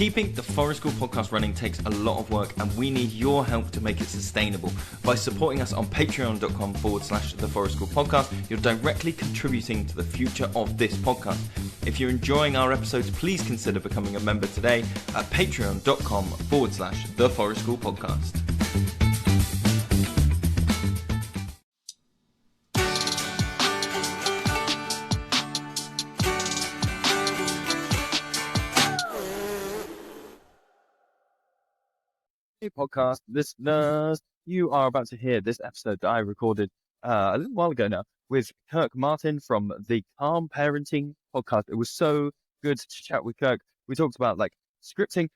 Keeping the Forest School podcast running takes a lot of work, and we need your help to make it sustainable. By supporting us on patreon.com/the Forest School podcast, you're directly contributing to the future of this podcast. If you're enjoying our episodes, please consider becoming a member today at patreon.com/the Forest School podcast. Hey, podcast listeners, you are about to hear this episode that I recorded a little while ago now with Kirk Martin from the Calm Parenting podcast. It was so good to chat with Kirk. We talked about like scripting,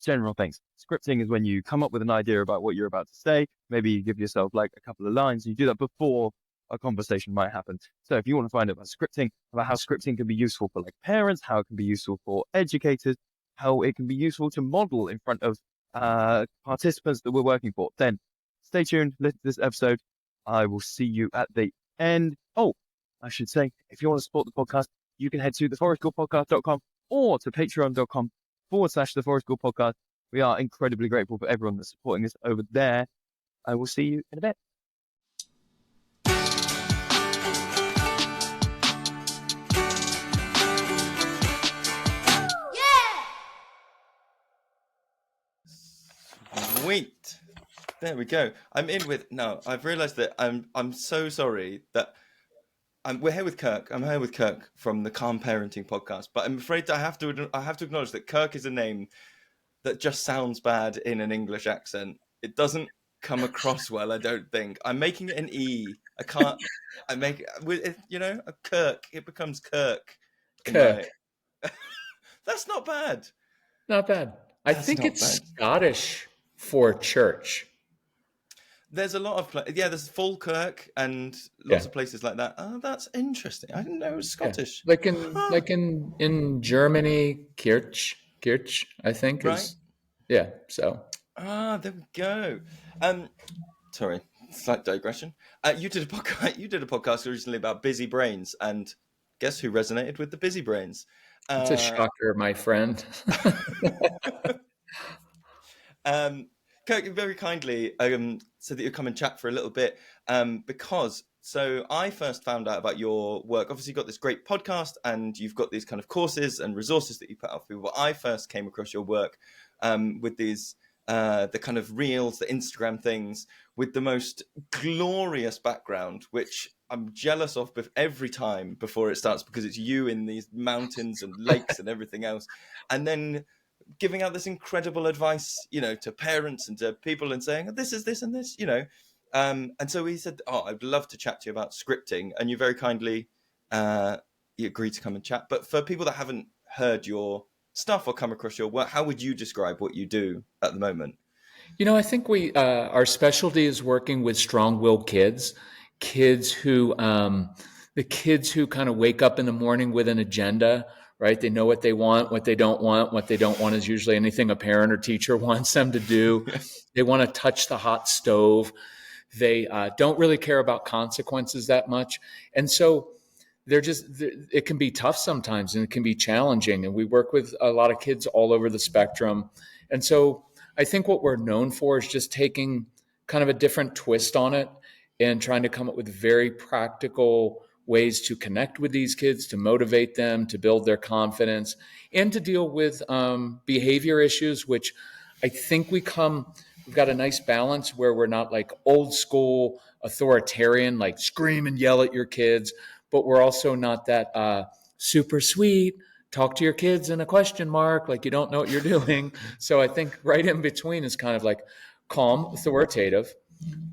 general things. Scripting is when you come up with an idea about what you're about to say. Maybe you give yourself like a couple of lines. And you do that before a conversation might happen. So if you want to find out about scripting, about how scripting can be useful for like parents, how it can be useful for educators, how it can be useful to model in front of participants that we're working for, then stay tuned, listen to this episode. I will see you at the end. Oh, I should say, if you want to support the podcast, you can head to theforestschoolpodcast.com or to patreon.com/the Forest School podcast. We are incredibly grateful for everyone that's supporting us over there. I will see you in a bit. Sweet. There we go. I'm realized that I'm so sorry that we're here with Kirk. I'm here with Kirk from the Calm Parenting podcast, but I'm afraid that I have to acknowledge that Kirk is a name that just sounds bad in an English accent. It doesn't come across well, I don't think. I'm making it an E. I can't. I make it, a Kirk. It becomes Kirk. Kirk. That's not bad. Not bad. I think it's Scottish for church. There's a lot of there's Falkirk and lots of places like that. Oh, that's interesting. I didn't know it was Scottish. Yeah. Like in Germany, Kirch, I think is so. There we go. Sorry, slight digression. You did a podcast recently about busy brains, and guess who resonated with the busy brains? It's a shocker, my friend. Kirk, very kindly said that you'd come and chat for a little bit because I first found out about your work. Obviously, you've got this great podcast and you've got these kind of courses and resources that you put out for people. But I first came across your work with these the kind of reels, the Instagram things with the most glorious background, which I'm jealous of every time before it starts because it's you in these mountains and lakes and everything else. And then giving out this incredible advice, to parents and to people and saying, this is this and this, and so he said, I'd love to chat to you about scripting. And you very kindly, you agreed to come and chat. But for people that haven't heard your stuff or come across your work, how would you describe what you do at the moment? I think our specialty is working with strong-willed kids who, the kids who kind of wake up in the morning with an agenda, right? They know what they want, what they don't want. What they don't want is usually anything a parent or teacher wants them to do. They want to touch the hot stove. They don't really care about consequences that much. And so it can be tough sometimes and it can be challenging. And we work with a lot of kids all over the spectrum. And so I think what we're known for is just taking kind of a different twist on it and trying to come up with very practical ways to connect with these kids, to motivate them, to build their confidence, and to deal with behavior issues, which I think we've got a nice balance where we're not like old school authoritarian, like scream and yell at your kids, but we're also not that super sweet, talk to your kids in a question mark, like you don't know what you're doing. So I think right in between is kind of like calm, authoritative.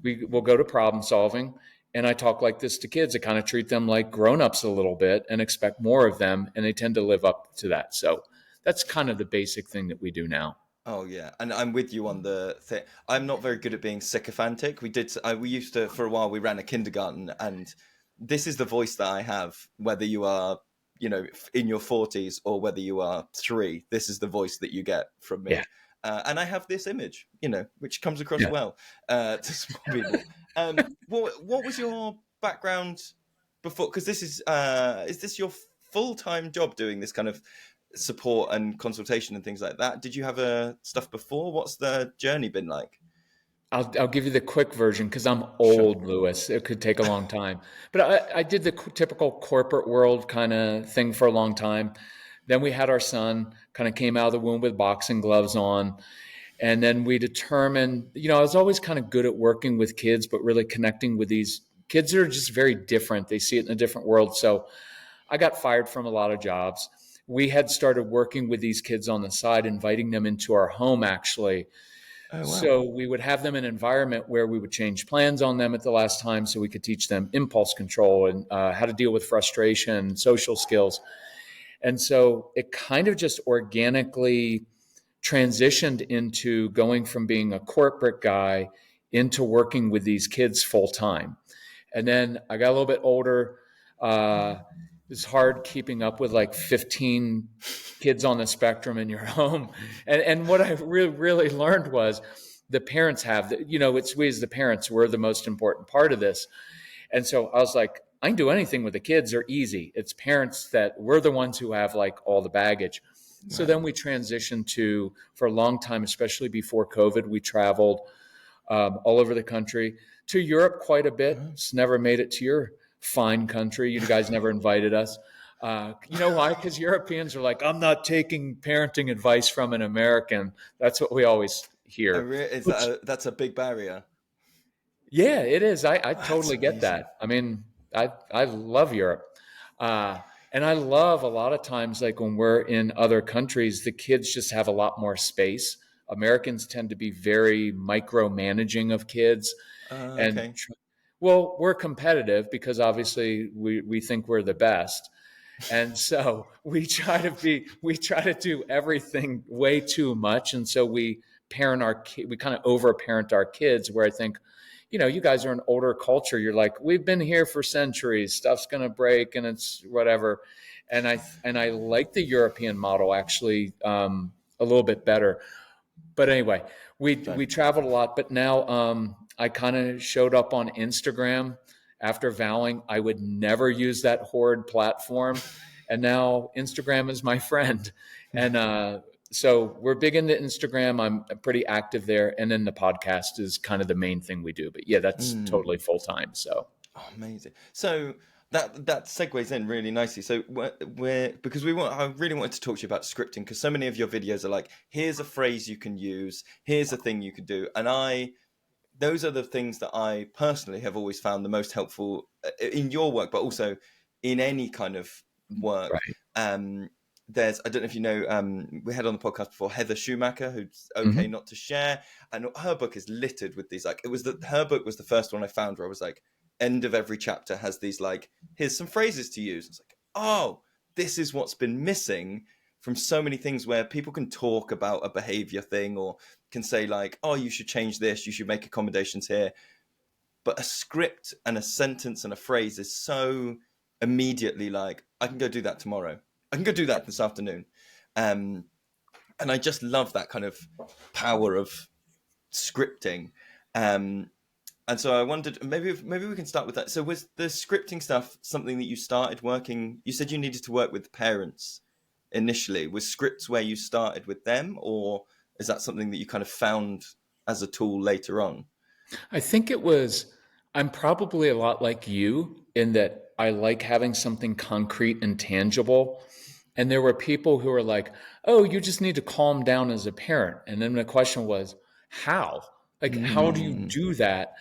We'll go to problem solving. And I talk like this to kids. I kind of treat them like grown-ups a little bit and expect more of them. And they tend to live up to that. So that's kind of the basic thing that we do now. Oh, yeah. And I'm with you on the thing. I'm not very good at being sycophantic. We used to, for a while, we ran a kindergarten. And this is the voice that I have, whether you are, in your 40s or whether you are 3. This is the voice that you get from me. Yeah. And I have this image, which comes across well to small people. What was your background before? Because this is this your full-time job doing this kind of support and consultation and things like that. Did you have stuff before? What's the journey been like? I'll give you the quick version because I'm Sure. old, Lewis. It could take a long time. But I did the typical corporate world kind of thing for a long time. Then we had our son, kind of came out of the womb with boxing gloves on. And then we determined, I was always kind of good at working with kids, but really connecting with these kids that are just very different. They see it in a different world. So I got fired from a lot of jobs. We had started working with these kids on the side, inviting them into our home, actually. Oh, wow. So we would have them in an environment where we would change plans on them at the last time so we could teach them impulse control and how to deal with frustration, social skills. And so it kind of just organically transitioned into going from being a corporate guy into working with these kids full time. And then I got a little bit older. It's hard keeping up with like 15 kids on the spectrum in your home. And what I really learned was the parents have, it's we as the parents, we're the most important part of this. And so I was like, I can do anything with the kids, they're easy. It's parents that we're the ones who have like all the baggage. So then we transitioned to, for a long time, especially before COVID, we traveled all over the country, to Europe quite a bit. It's never made it to your fine country. You guys never invited us. You know why? Because Europeans are like, I'm not taking parenting advice from an American. That's what we always hear. That's a big barrier. Yeah, it is. I totally get that. I mean, I love Europe. And I love a lot of times, like when we're in other countries, the kids just have a lot more space. Americans tend to be very micromanaging of kids. Okay. Well, we're competitive because obviously we think we're the best. And so we try to do everything way too much. And so we kind of over parent our kids, where I think, you guys are an older culture. You're like, we've been here for centuries. Stuff's going to break and it's whatever. And I like the European model actually a little bit better. But anyway, we traveled a lot. But now I kind of showed up on Instagram after vowing I would never use that horrid platform. And now Instagram is my friend. And so we're big into Instagram. I'm pretty active there. And then the podcast is kind of the main thing we do. But yeah, that's totally full time. So amazing. So that segues in really nicely. So I really wanted to talk to you about scripting, because so many of your videos are like, here's a phrase you can use, here's a thing you can do. And those are the things that I personally have always found the most helpful in your work, but also in any kind of work. Right. I don't know if you know, we had on the podcast before Heather Schumacher, who's okay not to share, and her book is littered with these. Like, her book was the first one I found where I was like, end of every chapter has these like, here's some phrases to use. It's like, oh, this is what's been missing from so many things, where people can talk about a behavior thing or can say like, oh, you should change this, you should make accommodations here. But a script and a sentence and a phrase is so immediately like, I can go do that tomorrow. I can go do that this afternoon. And I just love that kind of power of scripting. And so I wondered, maybe we can start with that. So was the scripting stuff something that you started working? You said you needed to work with parents initially. Was scripts where you started with them, or is that something that you kind of found as a tool later on? I think I'm probably a lot like you in that I like having something concrete and tangible. And there were people who were like, oh, you just need to calm down as a parent. And then the question was, how? Like, how do you do that?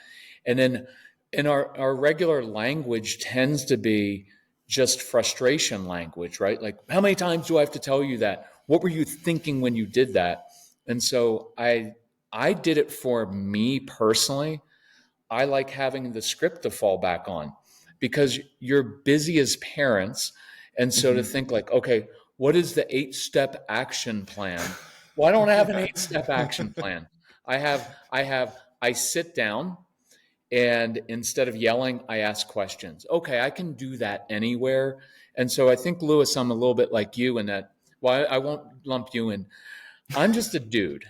And then in our regular language tends to be just frustration language, right? Like, how many times do I have to tell you that? What were you thinking when you did that? And so I did it for me personally. I like having the script to fall back on, because you're busy as parents. And so to think like, okay, what is the 8-step action plan? Well, I don't have an 8-step action plan. I sit down, and instead of yelling, I ask questions. Okay, I can do that anywhere. And so I think, Lewis, I'm a little bit like you in that, well, I won't lump you in. I'm just a dude,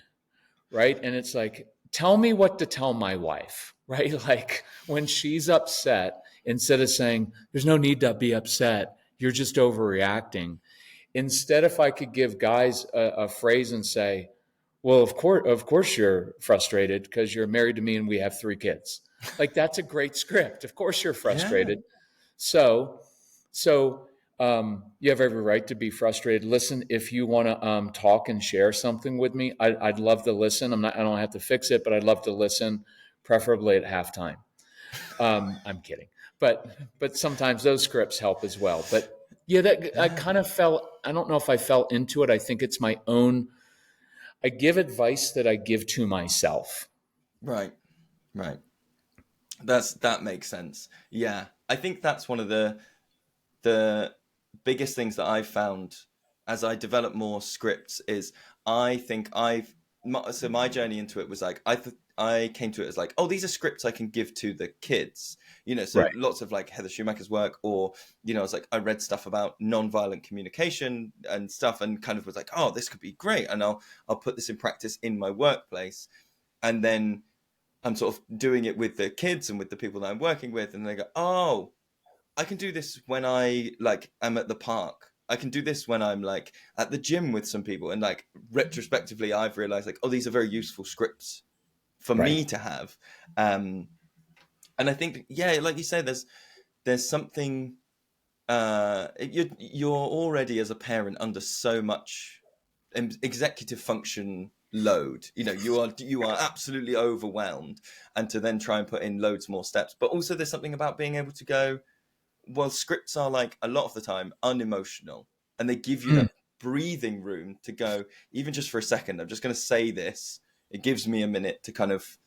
right? And it's like, tell me what to tell my wife, right? Like when she's upset, instead of saying, there's no need to be upset, you're just overreacting, instead, if I could give guys a phrase and say, well, of course you're frustrated because you're married to me and we have 3 kids. Like, that's a great script. Of course you're Yeah. frustrated. So, you have every right to be frustrated. Listen, if you want to talk and share something with me, I'd love to listen. I don't have to fix it, but I'd love to listen, preferably at halftime. I'm kidding, but sometimes those scripts help as well. But yeah, I kind of fell. I don't know if I fell into it. I think it's my own. I give advice that I give to myself. Right. Right. That makes sense. Yeah. I think that's one of the biggest things that I've found as I develop more scripts is I think so my journey into it was like I came to it as like, oh, these are scripts I can give to the kids, so Right. lots of like Heather Schumacher's work, or I was like, I read stuff about nonviolent communication and stuff, and kind of was like, oh, this could be great, and I'll put this in practice in my workplace. And then I'm sort of doing it with the kids and with the people that I'm working with, and they go, oh, I can do this when I like am at the park. I can do this when I'm like at the gym with some people. And like retrospectively, I've realized like, oh, these are very useful scripts for Right. me to have. And I think, yeah, like you say, there's something, you're already as a parent under so much executive function load. You are absolutely overwhelmed, and to then try and put in loads more steps. But also there's something about being able to go, well, scripts are like a lot of the time unemotional, and they give you that breathing room to go, even just for a second, I'm just going to say this. It gives me a minute to kind of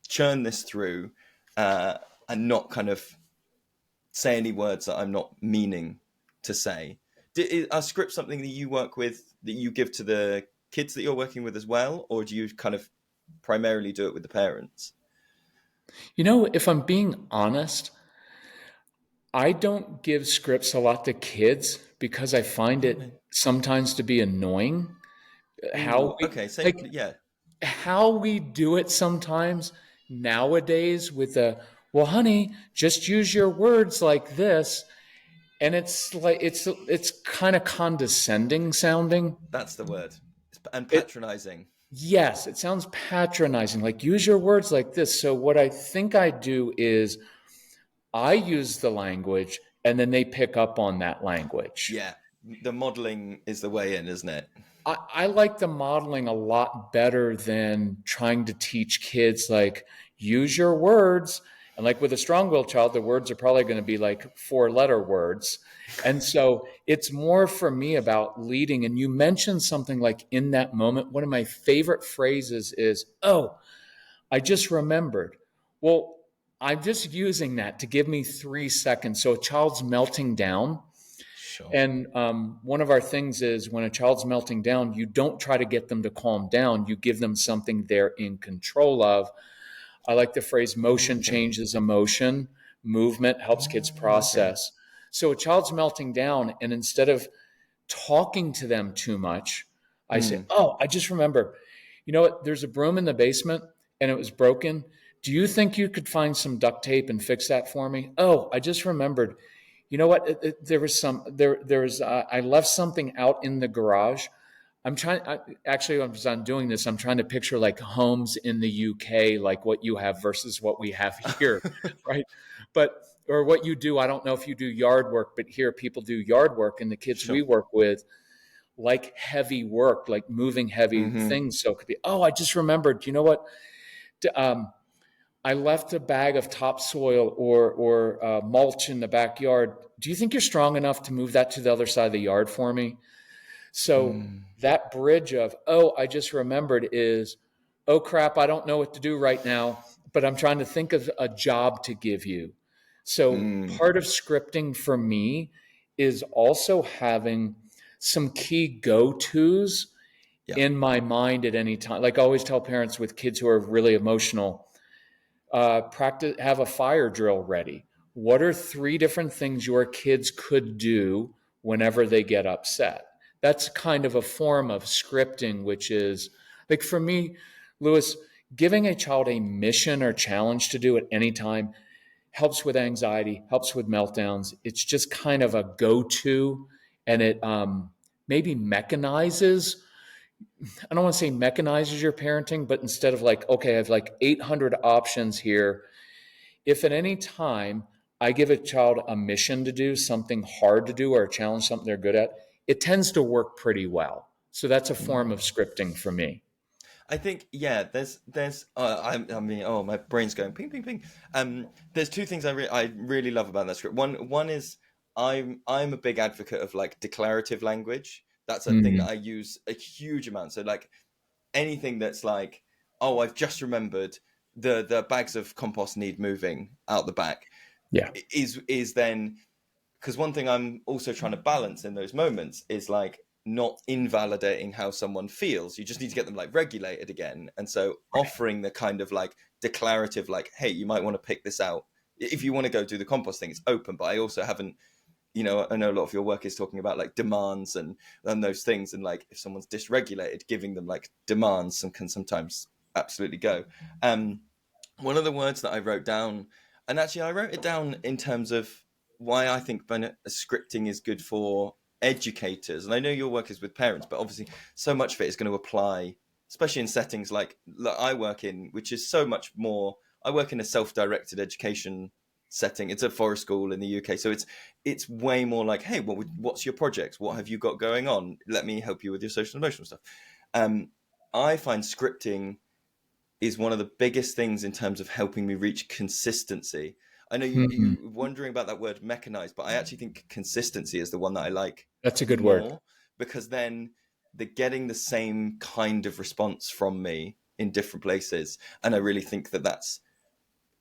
churn this through, and not kind of say any words that I'm not meaning to say. Are scripts something that you work with, that you give to the kids that you're working with as well? Or do you kind of primarily do it with the parents? If I'm being honest, I don't give scripts a lot to kids because I find Okay. it sometimes to be annoying. How Ooh, we okay. Same. like Yeah. how we do it sometimes nowadays with well, honey, just use your words like this. And it's like it's kind of condescending sounding. That's the word. And It patronizing. Yes, it sounds patronizing, like use your words like this. So what I think I do is I use the language and then they pick up on that language. Yeah. The modeling is the way in, isn't it? I like the modeling a lot better than trying to teach kids like use your words. And like with a strong-willed child, the words are probably going to be like 4-letter words. And so it's more for me about leading. And you mentioned something like in that moment, one of my favorite phrases is, oh, I just remembered. Well, I'm just using that to give me 3 seconds. So a child's melting down. Sure. And one of our things is when a child's melting down, you don't try to get them to calm down. You give them something they're in control of. I like the phrase motion Okay. changes emotion. Movement helps kids Okay. process. So a child's melting down, and instead of talking to them too much, I say, oh, I just remember, you know what? There's a broom in the basement and it was broken. Do you think you could find some duct tape and fix that for me? Oh, I just remembered. You know what? There was I left something out in the garage. Actually, as I'm doing this, I'm trying to picture like homes in the UK, like what you have versus what we have here, right? Or what you do. I don't know if you do yard work, but here people do yard work, and the kids we Sure. work with like heavy work, like moving heavy things. So it could be, oh, I just remembered, you know what? I left a bag of topsoil or mulch in the backyard. Do you think you're strong enough to move that to the other side of the yard for me? So that bridge of, oh, I just remembered is, oh, crap, I don't know what to do right now, but I'm trying to think of a job to give you. So part of scripting for me is also having some key go-tos Yeah. in my mind at any time. Like I always tell parents with kids who are really emotional, have a fire drill ready. What are 3 different things your kids could do whenever they get upset? That's kind of a form of scripting, which is like for me, Lewis, giving a child a mission or challenge to do at any time helps with anxiety, helps with meltdowns. It's just kind of a go-to. and it maybe mechanizes. I don't want to say mechanizes your parenting, but instead of like, okay, I have like 800 options here. If at any time I give a child a mission to do, something hard to do, or a challenge, something they're good at, it tends to work pretty well. So that's a form of scripting for me. I think, yeah, I mean, oh, my brain's going ping, ping, ping. There's two things I really love about that script. One is I'm a big advocate of like declarative language. That's a thing that I use a huge amount. So like anything that's like, oh, I've just remembered the bags of compost need moving out the back. Yeah. Is then, because one thing I'm also trying to balance in those moments is like not invalidating how someone feels. You just need to get them like regulated again. And so offering the kind of like declarative, like, hey, you might want to pick this out. If you want to go do the compost thing, it's open. But I also haven't, I know a lot of your work is talking about like demands and those things. And like if someone's dysregulated, giving them like demands and can sometimes absolutely go. One of the words that I wrote down, and actually I wrote it down in terms of why I think scripting is good for educators. And I know your work is with parents, but obviously so much of it is going to apply, especially in settings like I work in, which is so much more. I work in a self-directed education setting. It's a forest school in the UK, so it's way more like, hey, what's your projects? What have you got going on? Let me help you with your social and emotional stuff. I find scripting is one of the biggest things in terms of helping me reach consistency. I know you wondering about that word mechanized, but I actually think consistency is the one that I like. That's a good word, because then they're getting the same kind of response from me in different places. And I really think that's,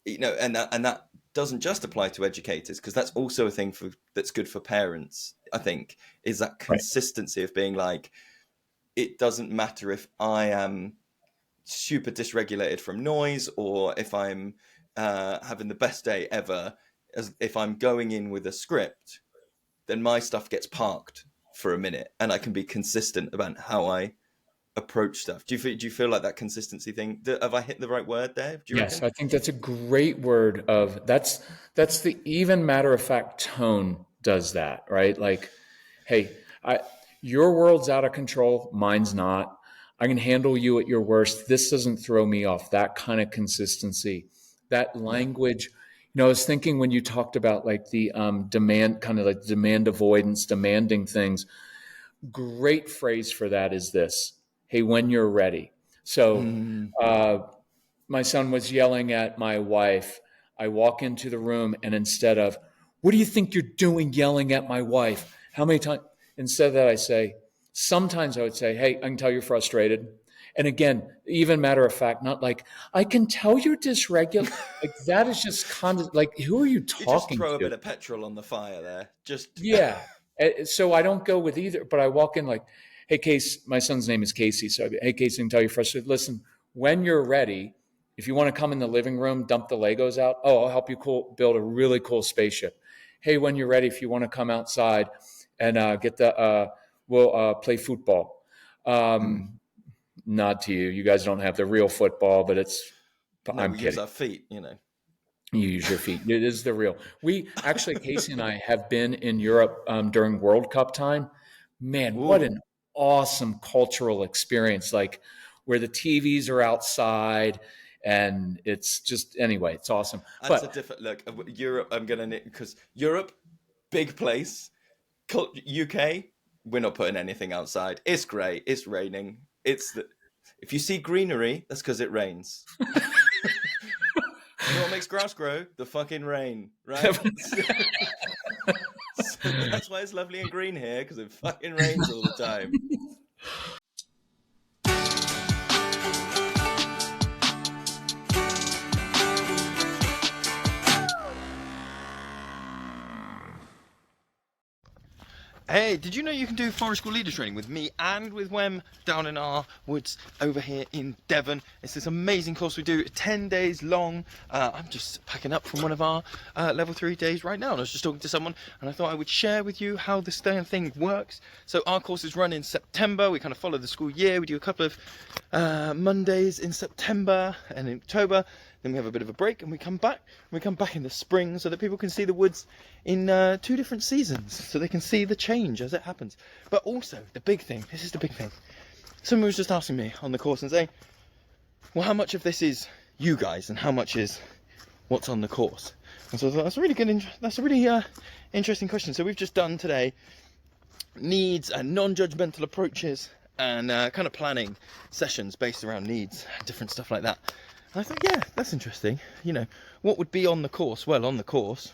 and that doesn't just apply to educators, because that's also a thing that's good for parents, I think, is that consistency of being like, it doesn't matter if I am super dysregulated from noise or if I'm having the best day ever. As if I'm going in with a script, then my stuff gets parked for a minute and I can be consistent about how I approach stuff. Do you feel like that consistency thing? Have I hit the right word there? Do you Yes, reckon? I think that's a great word. That's the even matter of fact tone does that, right? Like, hey, your world's out of control, mine's not. I can handle you at your worst. This doesn't throw me off. That kind of consistency, that language. I was thinking when you talked about like the demand, kind of like demand avoidance, demanding things. Great phrase for that is this: hey, when you're ready. So my son was yelling at my wife. I walk into the room and instead of, what do you think you're doing yelling at my wife? How many times? Instead of that, sometimes I would say, hey, I can tell you're frustrated. And again, even matter of fact, not like, I can tell you're dysregulated. Like that is just like, who are you talking to? You just throw a bit of petrol on the fire there. Yeah. So I don't go with either, but I walk in like, hey, Casey, my son's name is Casey. So, hey, Casey, I can tell you're frustrated. Listen, when you're ready, if you want to come in the living room, dump the Legos out. Oh, I'll help you build a really cool spaceship. Hey, when you're ready, if you want to come outside and we'll play football. Nod to you. You guys don't have the real football, but I'm we kidding. use our feet, You use your feet. It is the real. We actually, Casey and I have been in Europe during World Cup time. Man, what an awesome cultural experience! Like where the TVs are outside, and it's just anyway, it's awesome. That's a different look. Europe, I'm gonna because Europe, big place. UK, we're not putting anything outside. It's great. It's raining. If you see greenery, that's because it rains. You know what makes grass grow? The fucking rain, right? So that's why it's lovely and green here, because it fucking rains all the time. Hey, did you know you can do forest school leader training with me and with Wem down in our woods over here in Devon? It's this amazing course we do, 10 days long. I'm just packing up from one of our level 3 days right now, and I was just talking to someone and I thought I would share with you how this thing works. So our courses run in September. We kind of follow the school year. We do a couple of Mondays in September and in October. then we have a bit of a break, and we come back. We come back in the spring so that people can see the woods in 2 different seasons, so they can see the change as it happens. But also, the big thing, this is the big thing. Someone was just asking me on the course and saying, well, how much of this is you guys and how much is what's on the course? And so I thought, that's a really interesting question. So we've just done today needs and non-judgmental approaches and kind of planning sessions based around needs, different stuff like that. And I thought, yeah, that's interesting. You know, what would be on the course? Well, on the course,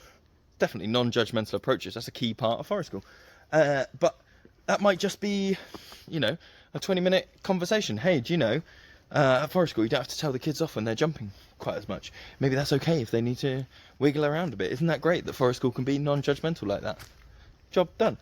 definitely non-judgmental approaches. That's a key part of forest school. But that might just be, you know, a 20-minute conversation. Hey, do you know, at forest school, you don't have to tell the kids off when they're jumping quite as much. Maybe that's okay if they need to wiggle around a bit. Isn't that great that forest school can be non-judgmental like that? Job done.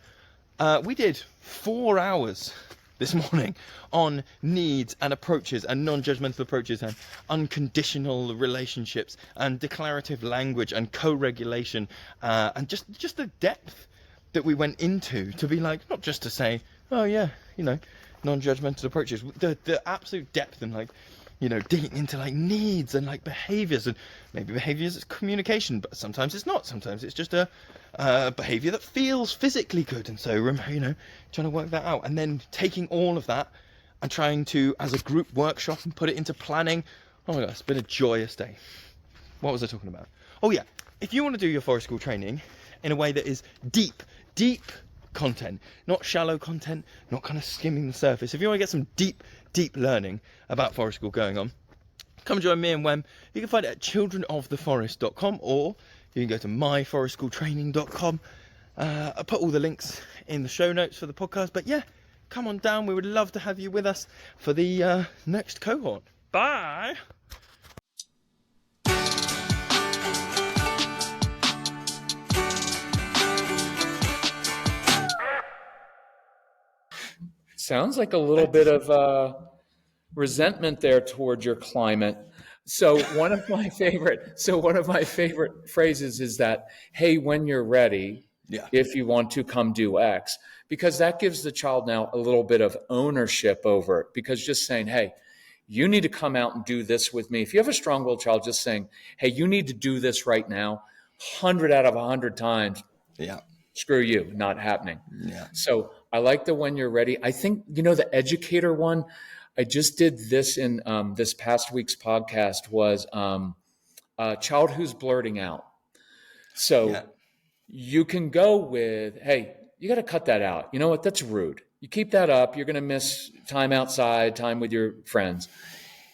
We did 4 hours this morning on needs and approaches and non-judgmental approaches and unconditional relationships and declarative language and co-regulation and just the depth that we went into to be like, not just to say, oh yeah, you know, non-judgmental approaches, the absolute depth and like, you know, digging into like needs and like behaviors, and maybe behaviors is communication, but sometimes it's not. Sometimes it's just a behavior that feels physically good, and so, you know, trying to work that out, and then taking all of that and trying to, as a group workshop, and put it into planning. Oh my god, it's been a joyous day. What was I talking about? Oh yeah, if you want to do your forest school training in a way that is deep content, not shallow content, not kind of skimming the surface. If you want to get some deep learning about forest school going on, come join me and Wem. You can find it at childrenoftheforest.com, or you can go to myforestschooltraining.com. I'll put all the links in the show notes for the podcast. But yeah, come on down. We would love to have you with us for the next cohort. Bye. Sounds like a little bit of resentment there towards your climate. So one of my favorite phrases is that, hey, when you're ready, if you want to come do X, because that gives the child now a little bit of ownership over it. Because just saying, hey, you need to come out and do this with me. If you have a strong-willed child, just saying, hey, you need to do this right now, 100 out of 100 times, screw you, not happening. So I like the when you're ready. I think, you know, the educator one, I just did this in this past week's podcast, was a child who's blurting out. So you can go with, hey, you got to cut that out. You know what? That's rude. You keep that up, you're going to miss time outside, time with your friends.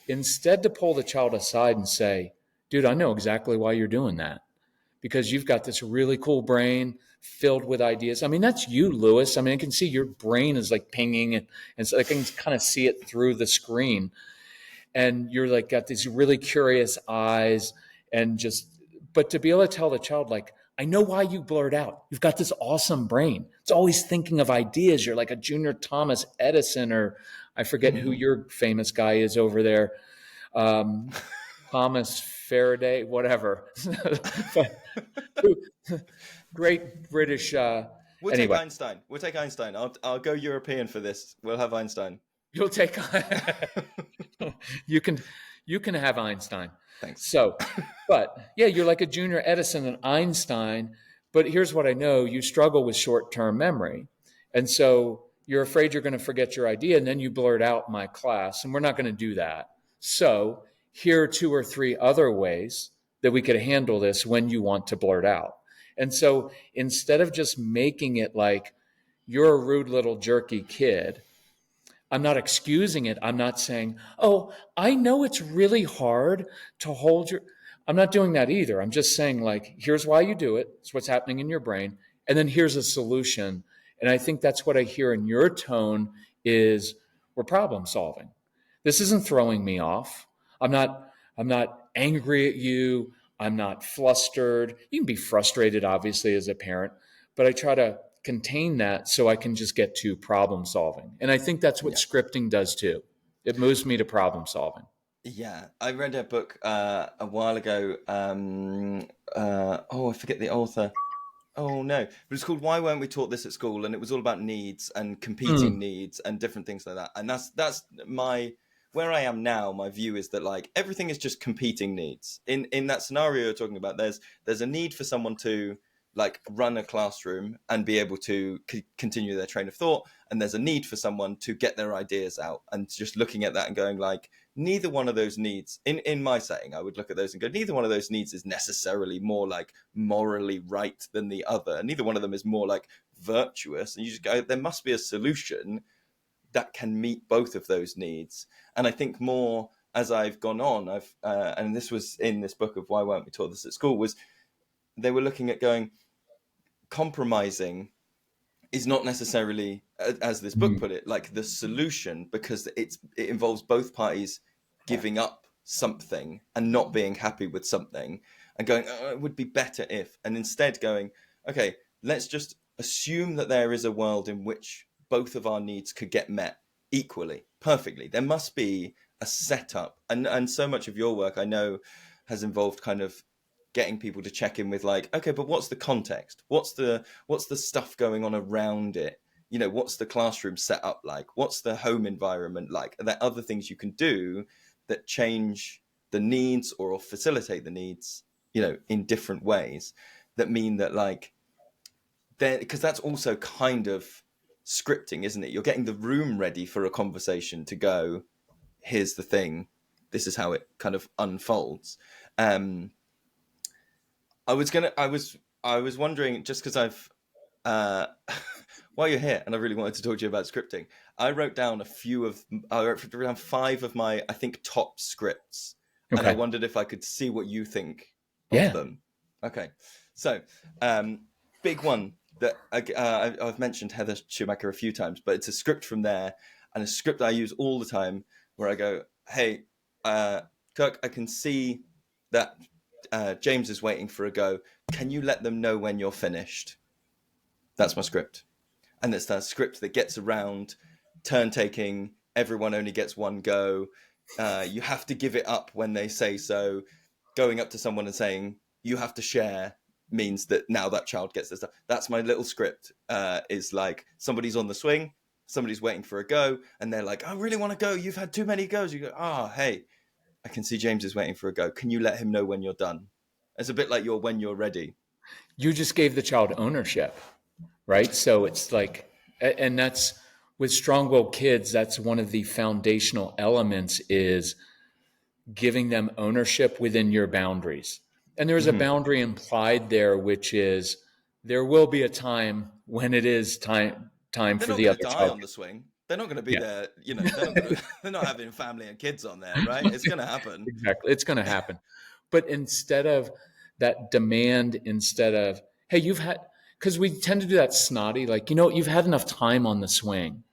Instead, to pull the child aside and say, dude, I know exactly why you're doing that. Because you've got this really cool brain filled with ideas. I mean, that's you, Lewis. I mean, I can see your brain is like pinging, and so I can kind of see it through the screen. And you're like got these really curious eyes, and but to be able to tell the child, like, I know why you blurt out. You've got this awesome brain. It's always thinking of ideas. You're like a junior Thomas Edison, or I forget who your famous guy is over there. Thomas Faraday, whatever. Great British. We'll anyway. take Einstein. We'll take Einstein. I'll go European for this. We'll have Einstein. You'll take. You can have Einstein. Thanks. So, but yeah, you're like a junior Edison and Einstein. But here's what I know: you struggle with short-term memory, and so you're afraid you're going to forget your idea, and then you blurt out my class, and we're not going to do that. So here are 2 or 3 other ways that we could handle this when you want to blurt out. And so instead of just making it like you're a rude little jerky kid, I'm not excusing it. I'm not saying, oh, I know it's really hard to hold your, I'm not doing that either. I'm just saying, like, here's why you do it. It's what's happening in your brain. And then here's a solution. And I think that's what I hear in your tone is we're problem solving. This isn't throwing me off. I'm not angry at you. I'm not flustered. You can be frustrated, obviously, as a parent, but I try to contain that so I can just get to problem solving. And I think that's what scripting does too. It moves me to problem solving. Yeah, I read a book a while ago. I forget the author. Oh no, but it's called "Why Weren't We Taught This at School?" And it was all about needs and competing needs and different things like that. And that's where I am now, my view is that like everything is just competing needs. In that scenario you're talking about, there's a need for someone to like run a classroom and be able to continue their train of thought, and there's a need for someone to get their ideas out. And just looking at that and going like, neither one of those needs, in my setting, I would look at those and go, neither one of those needs is necessarily more like morally right than the other. Neither one of them is more like virtuous. And you just go, there must be a solution that can meet both of those needs. And I think more as I've gone on, and this was in this book of Why Weren't We Taught This at School, was they were looking at going, compromising is not necessarily, as this book put it, like the solution, because it involves both parties giving up something and not being happy with something and going, oh, it would be better if, and instead going, okay, let's just assume that there is a world in which both of our needs could get met equally, perfectly. There must be a setup, and so much of your work I know has involved kind of getting people to check in with like, okay, but what's the context? What's the stuff going on around it? You know, what's the classroom set up like? What's the home environment like? Are there other things you can do that change the needs or facilitate the needs, you know, in different ways that mean that like, because that's also kind of scripting, isn't it? You're getting the room ready for a conversation to go, here's the thing, this is how it kind of unfolds. I was wondering, just because I've while you're here, and I really wanted to talk to you about scripting, I wrote down 5 of my, I think, top scripts, and I wondered if I could see what you think of them. Okay, so big one that I've mentioned Heather Schumacher a few times, but it's a script from there, and a script I use all the time, where I go, hey, Kirk, I can see that James is waiting for a go. Can you let them know when you're finished? That's my script. And it's that script that gets around turn taking. Everyone only gets one go. You have to give it up when they say so. Going up to someone and saying, you have to share, means that now that child gets this stuff. That's my little script. Is like, somebody's on the swing, somebody's waiting for a go, and they're like, I really want to go. You've had too many goes. You go, hey, I can see James is waiting for a go. Can you let him know when you're done? It's a bit like when you're ready. You just gave the child ownership, right? So it's like, and that's with strong-willed kids, that's one of the foundational elements, is giving them ownership within your boundaries. And there's a boundary implied there, which is there will be a time when it is time for the other child. They're not going to die on the swing. They're not going to be there, you know, they're not having family and kids on there, right? It's going to happen. Exactly. It's going to happen. But instead of that demand, instead of, hey, because we tend to do that snotty, like, you know, you've had enough time on the swing.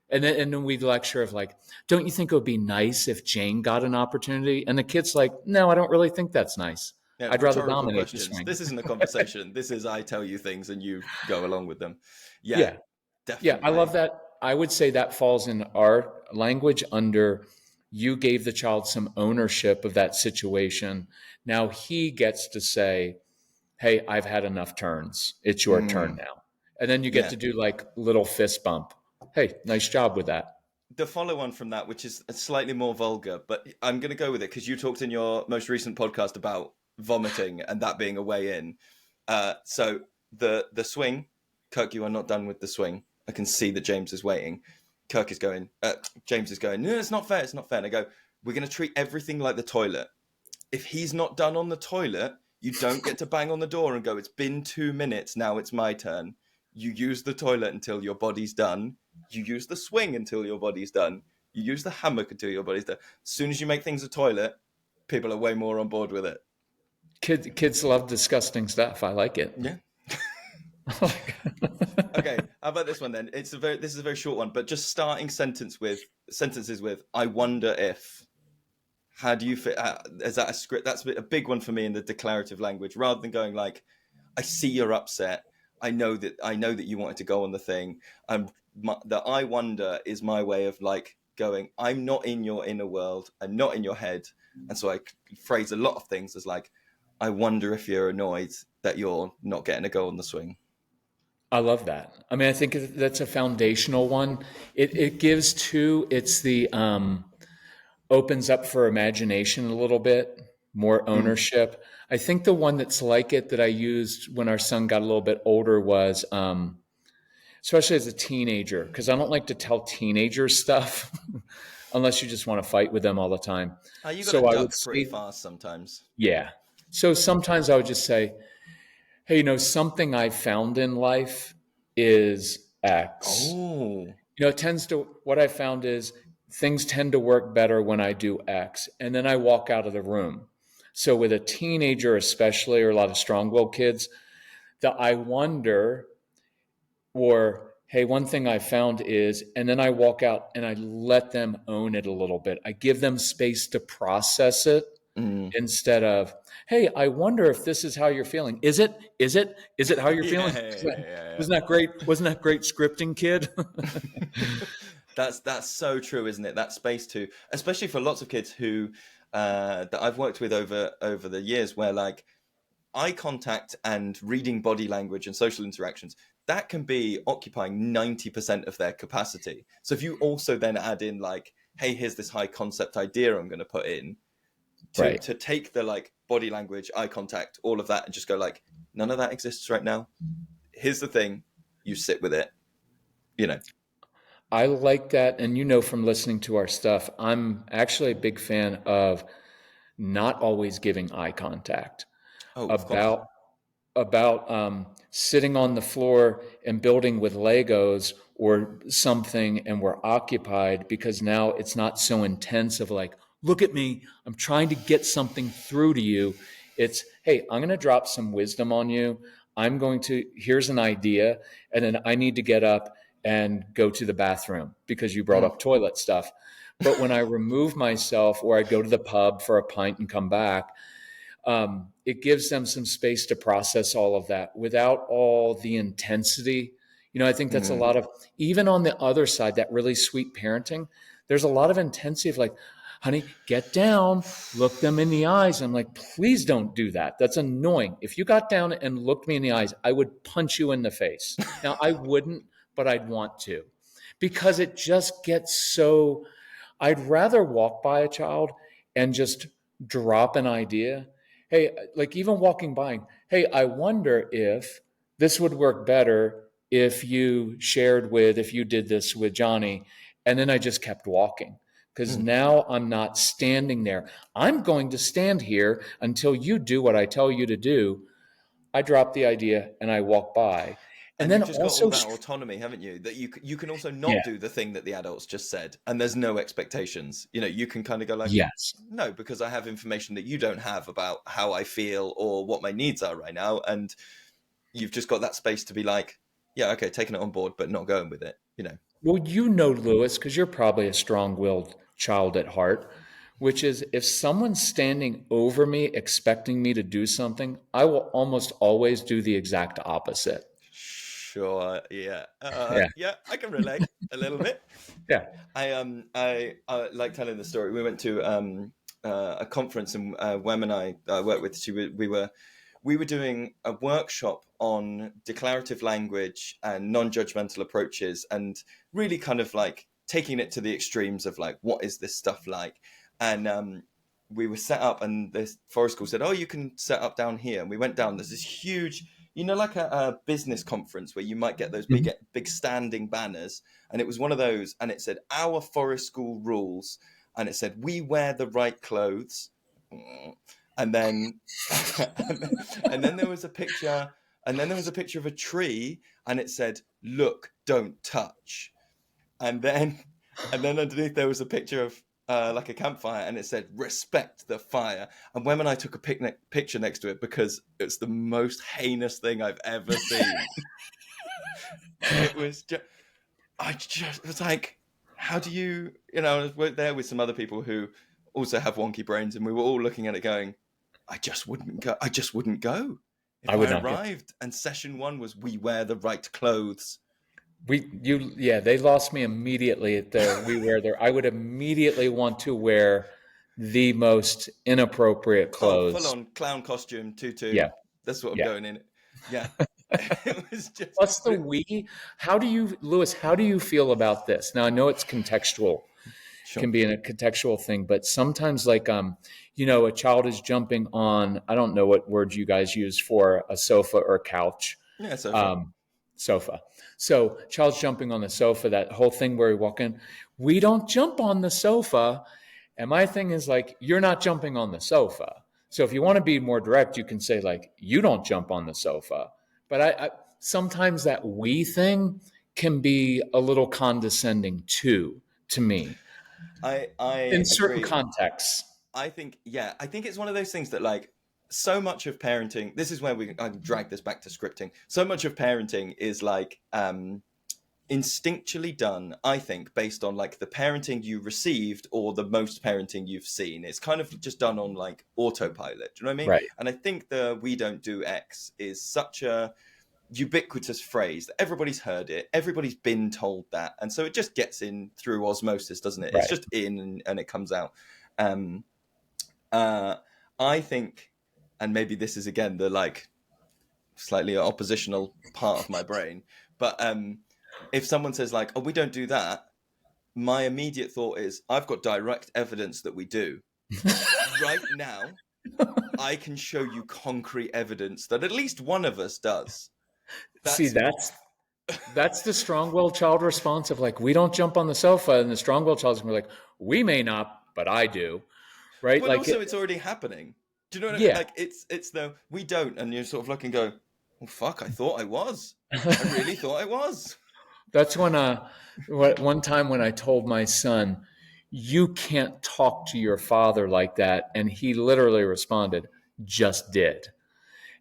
And then we lecture of like, don't you think it would be nice if Jane got an opportunity? And the kid's like, no, I don't really think that's nice. Yeah, I'd rather dominate the swing. This isn't a conversation. This is, I tell you things and you go along with them. Yeah, definitely. Yeah, I love that. I would say that falls in our language under, you gave the child some ownership of that situation. Now he gets to say, hey, I've had enough turns. It's your turn now. And then you get to do like little fist bump. Hey, nice job with that. The follow on from that, which is slightly more vulgar, but I'm going to go with it because you talked in your most recent podcast about vomiting and that being a way in. So the swing, Kirk, you are not done with the swing. I can see that James is waiting. James is going, no, it's not fair. It's not fair. And I go, we're going to treat everything like the toilet. If he's not done on the toilet, you don't get to bang on the door and go, it's been 2 minutes. Now it's my turn. You use the toilet until your body's done. You use the swing until your body's done. You use the hammock until your body's done. As soon as you make things a toilet, people are way more on board with it. Kids love disgusting stuff. I like it. Yeah. Okay, how about this one then? This is a very short one, but just starting sentences with I wonder if. How do you fit? Is that a script? That's a big one for me in the declarative language. Rather than going like, I see you're upset. I know that you wanted to go on the thing. The I wonder is my way of like going, I'm not in your inner world. I'm not in your head. And so I phrase a lot of things as like, I wonder if you're annoyed that you're not getting a go on the swing. I love that. I mean, I think that's a foundational one. It gives to, it's the, opens up for imagination a little bit, more ownership. I think the one that's like it that I used when our son got a little bit older was, especially as a teenager, because I don't like to tell teenagers stuff unless you just want to fight with them all the time. Oh, you got to So I would duck pretty say, fast sometimes. yeah. So sometimes I would just say, hey, something I found in life is X. Oh, What I found is things tend to work better when I do X. And then I walk out of the room. So with a teenager, especially, or a lot of strong-willed kids, the I wonder, or hey, one thing I found is, and then I walk out and I let them own it a little bit. I give them space to process it instead of, hey, I wonder if this is how you're feeling. Is it? Is it how you're feeling? yeah. Wasn't that great? Wasn't that great scripting, kid? That's so true, isn't it? That space to, especially for lots of kids who that I've worked with over the years, where like eye contact and reading body language and social interactions, that can be occupying 90% of their capacity. So if you also then add in like, hey, here's this high concept idea I'm going to put in to take the like body language, eye contact, all of that, and just go like, none of that exists right now. Here's the thing, you sit with it, I like that. And from listening to our stuff, I'm actually a big fan of not always giving eye contact. Oh, of course. About sitting on the floor and building with Legos or something, and we're occupied because now it's not so intense of like, look at me, I'm trying to get something through to you. It's, hey, I'm going to drop some wisdom on you. Here's an idea, and then I need to get up and go to the bathroom because you brought up toilet stuff. But when I remove myself, or I go to the pub for a pint and come back, it gives them some space to process all of that without all the intensity. I think that's a lot of, even on the other side, that really sweet parenting, there's a lot of intensity of like, honey, get down, look them in the eyes. I'm like, please don't do that. That's annoying. If you got down and looked me in the eyes, I would punch you in the face. Now, I wouldn't, but I'd want to, because it just gets so, I'd rather walk by a child and just drop an idea. Hey, like even walking by, hey, I wonder if this would work better if you did this with Johnny. And then I just kept walking, because now I'm not standing there. I'm going to stand here until you do what I tell you to do. I drop the idea and I walk by. And then you've just got also, all that autonomy, haven't you? That you can also not yeah, do the thing that the adults just said, and there's no expectations. You can kind of go like, yes, no, because I have information that you don't have about how I feel or what my needs are right now, and you've just got that space to be like, yeah, okay, taking it on board, but not going with it. Well, Lewis, because you're probably a strong-willed child at heart, which is, if someone's standing over me expecting me to do something, I will almost always do the exact opposite. Sure, yeah, Yeah, yeah, I can relate a little bit. yeah. I like telling the story. We went to a conference, and Wem and I worked with. We were doing a workshop on declarative language and non-judgmental approaches, and really kind of like taking it to the extremes of like, what is this stuff like? And we were set up, and this forest school said, "Oh, you can set up down here." And we went down. There's this huge, like a business conference where you might get those big standing banners, and it was one of those, and it said, "Our forest school rules," and it said, "We wear the right clothes." And then and then there was a picture of a tree, and it said, "Look, don't touch." And then underneath there was a picture of like a campfire, and it said, "Respect the fire." And Wem and I took a picture next to it because it's the most heinous thing I've ever seen. It was just, I just was like, how do you, I was there with some other people who also have wonky brains, and we were all looking at it going, I just wouldn't go. If I would I not go. arrived and session one was, we wear the right clothes. They lost me immediately at the we wear there. I would immediately want to wear the most inappropriate Oh, full clothes. on clown costume, tutu. Yeah, That's what I'm yeah. going in. Yeah. It was just. Plus Lewis, how do you feel about this? Now, I know it's contextual, can be a contextual thing, but sometimes like, a child is jumping on, I don't know what word you guys use for a sofa or couch. Yeah, sofa. Sofa. So child's jumping on the sofa, that whole thing where we walk in, we don't jump on the sofa. And my thing is like, you're not jumping on the sofa. So if you want to be more direct, you can say like, you don't jump on the sofa. But I sometimes that we thing can be a little condescending too, to me, I in certain agree. contexts. I think it's one of those things that like so much of parenting, this is where I drag this back to scripting. So much of parenting is like instinctually done, I think, based on like the parenting you received or the most parenting you've seen. It's kind of just done on like autopilot. Do you know what I mean? Right. And I think the "we don't do X" is such a ubiquitous phrase that everybody's heard it, everybody's been told that, and so it just gets in through osmosis, doesn't it? Right. It's just in and it comes out. I think, and maybe this is again the like slightly oppositional part of my brain, but if someone says like, "Oh, we don't do that," my immediate thought is, I've got direct evidence that we do. Right now, I can show you concrete evidence that at least one of us does. That's the strong-willed child response of like, we don't jump on the sofa, and the strong-willed child's gonna be like, we may not, but I do, right? But like also, it's already happening. Do you know what I Yeah. mean? Like it's the we don't, and you sort of look and go, "Well, fuck! I thought I was. I really thought I was." That's when one time when I told my son, you can't talk to your father like that, and he literally responded, just did.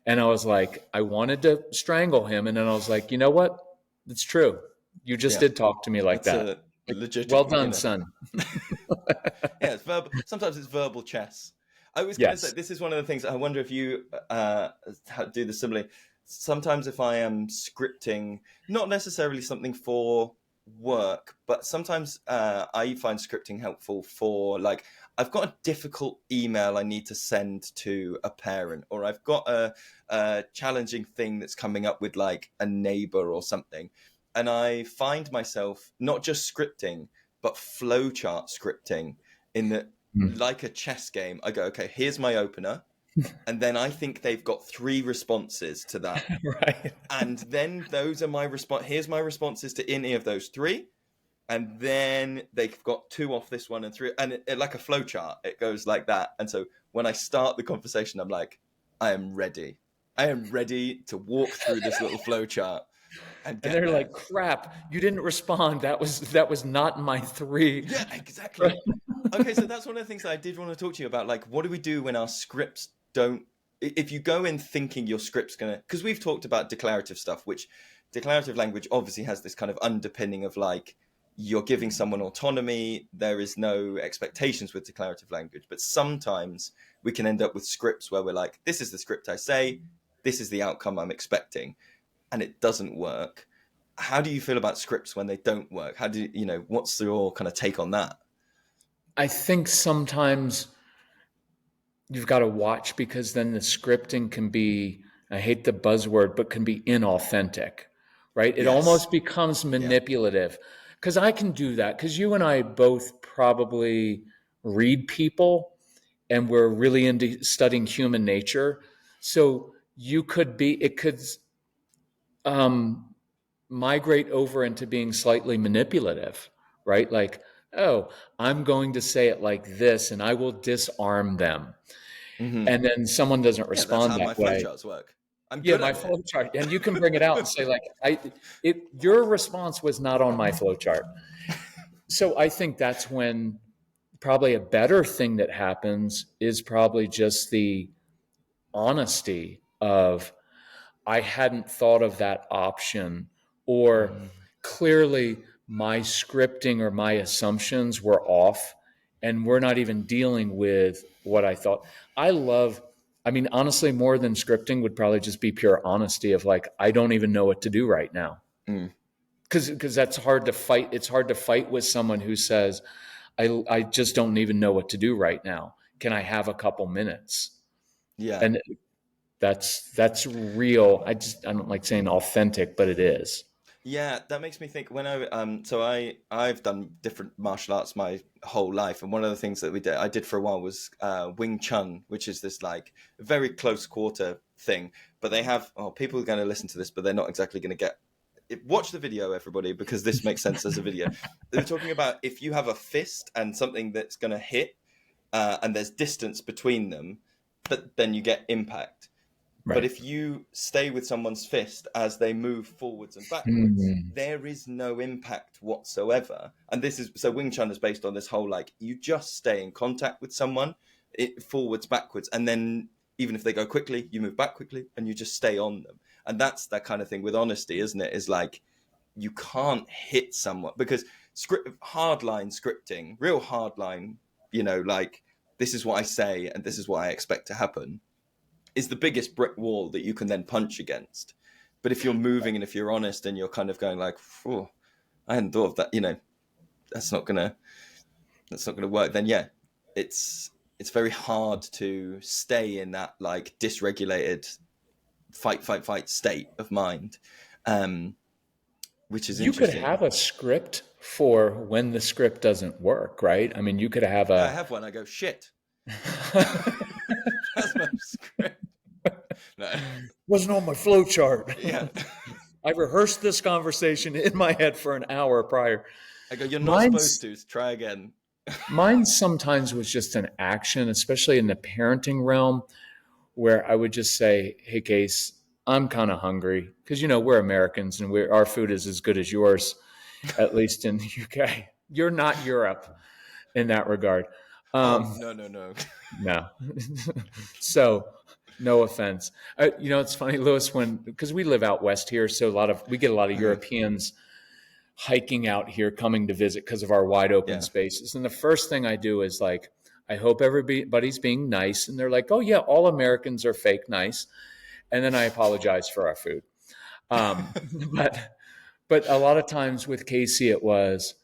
And I was like, I wanted to strangle him, and then I was like, you know what? It's true. You just did talk to me like that. Legit. Well done, son. Yeah, it's verbal. Sometimes it's verbal chess. I was going to say, this is one of the things. I wonder if you do the similarly. Sometimes if I am scripting, not necessarily something for work, but sometimes I find scripting helpful for like, I've got a difficult email I need to send to a parent, or I've got a challenging thing that's coming up with like a neighbor or something. And I find myself not just scripting, but flowchart scripting in that, like a chess game, I go, okay, here's my opener. And then I think they've got 3 responses to that. Right. And then those are my response. Here's my responses to any of those 3. And then they've got 2 off this one and 3. And it like a flowchart, it goes like that. And so when I start the conversation, I'm like, I am ready. I am ready to walk through this little flowchart. And they're like, crap, you didn't respond. That was not my 3. Yeah, exactly. Okay, so that's one of the things that I did want to talk to you about. Like, what do we do when our scripts don't, if you go in thinking your script's going to, because we've talked about declarative stuff, which declarative language obviously has this kind of underpinning of like, you're giving someone autonomy. There is no expectations with declarative language. But sometimes we can end up with scripts where we're like, this is the script I say, this is the outcome I'm expecting. And it doesn't work. How do you feel about scripts when they don't work? How do you, what's your kind of take on that? I think sometimes you've got to watch, because then the scripting can be, I hate the buzzword, but can be inauthentic, right? It almost becomes manipulative. Because I can do that, because you and I both probably read people and we're really into studying human nature. So it could migrate over into being slightly manipulative, right? Like, oh, I'm going to say it like this and I will disarm them. Mm-hmm. And then someone doesn't respond that's how that my way. flowcharts work. I'm good my flowchart, and you can bring it out and say like, your response was not on my flowchart. So I think that's when probably a better thing that happens is probably just the honesty of, I hadn't thought of that option, or clearly my scripting or my assumptions were off, and we're not even dealing with what I thought. Honestly, more than scripting would probably just be pure honesty of like, I don't even know what to do right now. Because that's hard to fight. It's hard to fight with someone who says, I just don't even know what to do right now. Can I have a couple minutes? Yeah. And that's real. I don't like saying authentic, but it is. Yeah, that makes me think when I've done different martial arts my whole life, and one of the things that I did for a while was Wing Chun, which is this like very close quarter thing. But they have people are going to listen to this, but they're not exactly going to get it. Watch the video, everybody, because this makes sense as a video. They're talking about if you have a fist and something that's going to hit, and there's distance between them, but then you get impact. But Right. if you stay with someone's fist as they move forwards and backwards, Mm. there is no impact whatsoever. And this is so Wing Chun is based on this whole like you just stay in contact with someone, forwards, backwards, and then even if they go quickly, you move back quickly, and you just stay on them. And that's that kind of thing with honesty, isn't it? Is like you can't hit someone because hardline scripting, real hardline, like this is what I say and this is what I expect to happen is the biggest brick wall that you can then punch against. But if you're moving and if you're honest and you're kind of going like, oh, I hadn't thought of that, that's not gonna work. Then yeah, it's very hard to stay in that like dysregulated fight state of mind, which is You could interesting. have a script for when the script doesn't work, right? I mean, you could have I a. have one. I go shit. That's my script. No. Wasn't on my flow chart. Yeah. I rehearsed this conversation in my head for an hour prior. I go, you're not supposed to. Try again. Mine sometimes was just an action, especially in the parenting realm, where I would just say, "Hey, Case, I'm kind of hungry," because we're Americans and our food is as good as yours, at least in the UK. You're not Europe in that regard. No. No. So, no offense. It's funny, Lewis, because we live out west here, so we get a lot of Europeans hiking out here, coming to visit because of our wide open spaces. And the first thing I do is like, I hope everybody's being nice. And they're like, oh yeah, all Americans are fake nice. And then I apologize for our food. But a lot of times with Casey, it was,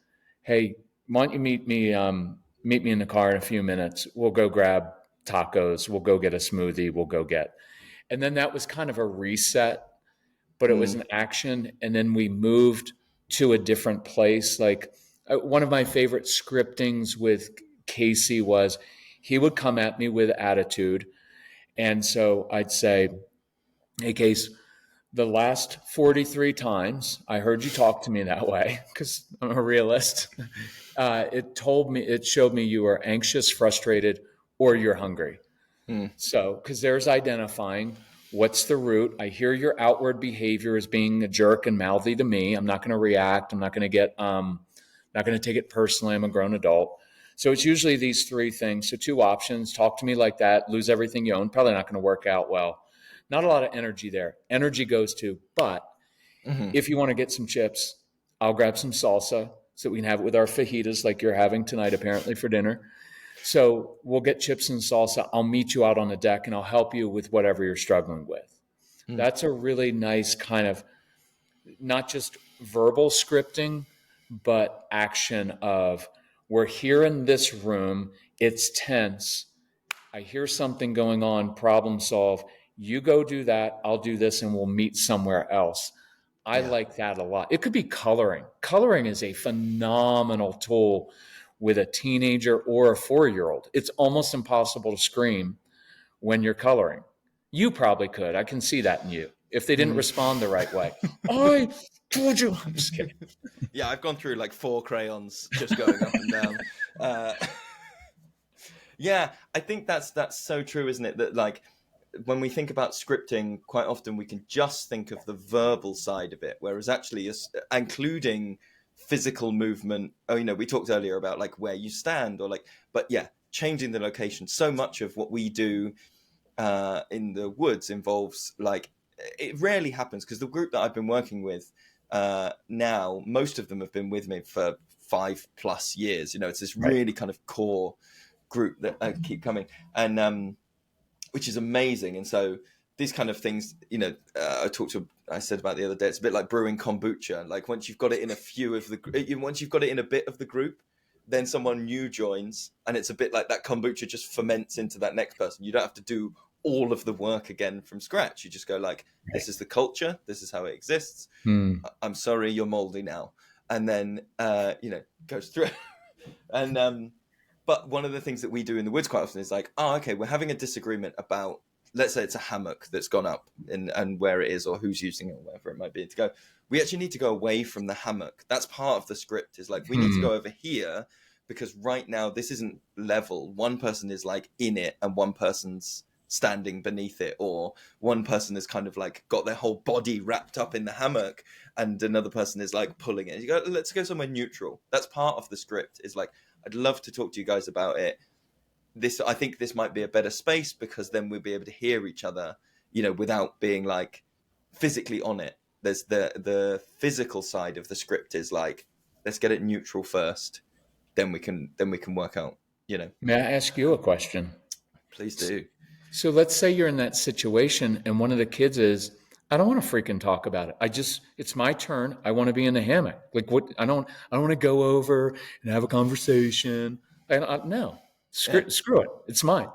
hey, why don't you meet me in the car in a few minutes? We'll go grab tacos. We'll go get a smoothie. We'll go get. And then that was kind of a reset, but it was an action. And then we moved to a different place. Like one of my favorite scriptings with Casey was he would come at me with attitude. And so I'd say, hey, Case, the last 43 times I heard you talk to me that way, because I'm a realist, it showed me you are anxious, frustrated, or you're hungry. So, because there's identifying what's the root. I hear your outward behavior as being a jerk and mouthy to me. I'm not going to react. I'm not going to not going to take it personally. I'm a grown adult. So it's usually these three things. So 2 options: talk to me like that, lose everything you own. Probably not going to work out well. Not a lot of energy there. Energy goes to, but if you want to get some chips, I'll grab some salsa so we can have it with our fajitas like you're having tonight, apparently, for dinner. So we'll get chips and salsa. I'll meet you out on the deck and I'll help you with whatever you're struggling with. That's a really nice kind of not just verbal scripting, but action of we're here in this room. It's tense. I hear something going on, problem solve. You go do that. I'll do this and we'll meet somewhere else. I like that a lot. It could be coloring. Coloring is a phenomenal tool with a teenager or a 4-year-old. It's almost impossible to scream when you're coloring. You probably could. I can see that in you. If they didn't respond the right way. I told you. I'm just kidding. Yeah, I've gone through like 4 crayons just going up and down. Yeah, I think that's so true, isn't it? That like when we think about scripting, quite often we can just think of the verbal side of it, whereas actually including physical movement. We talked earlier about like where you stand or like, but yeah, changing the location. So much of what we do in the woods involves like, it rarely happens because the group that I've been working with now, most of them have been with me for 5+ years. It's this really kind of core group that keep coming, and which is amazing. And so these kind of things, I said about the other day, it's a bit like brewing kombucha. Like once you've got it in once you've got it in a bit of the group, then someone new joins, and it's a bit like that kombucha just ferments into that next person. You don't have to do all of the work again from scratch. You just go like, this is the culture, this is how it exists. I'm sorry, you're moldy now. And then, goes through. And, but one of the things that we do in the woods quite often is like, oh, okay, we're having a disagreement about, let's say it's a hammock that's gone up and where it is or who's using it or whatever it might be, to go, we actually need to go away from the hammock. That's part of the script, is like, we need to go over here because right now this isn't level. One person is like in it and one person's standing beneath it, or one person is kind of like got their whole body wrapped up in the hammock and another person is like pulling it. You go, let's go somewhere neutral. That's part of the script, is like, I'd love to talk to you guys about it. I think this might be a better space because then we'll be able to hear each other, without being like physically on it. There's the physical side of the script is like, let's get it neutral first, then we can work out, May I ask you a question? Please do. So let's say you're in that situation and one of the kids is, I don't want to freaking talk about it. It's my turn. I want to be in the hammock. Like what? I don't want to go over and have a conversation. No, screw it. It's mine.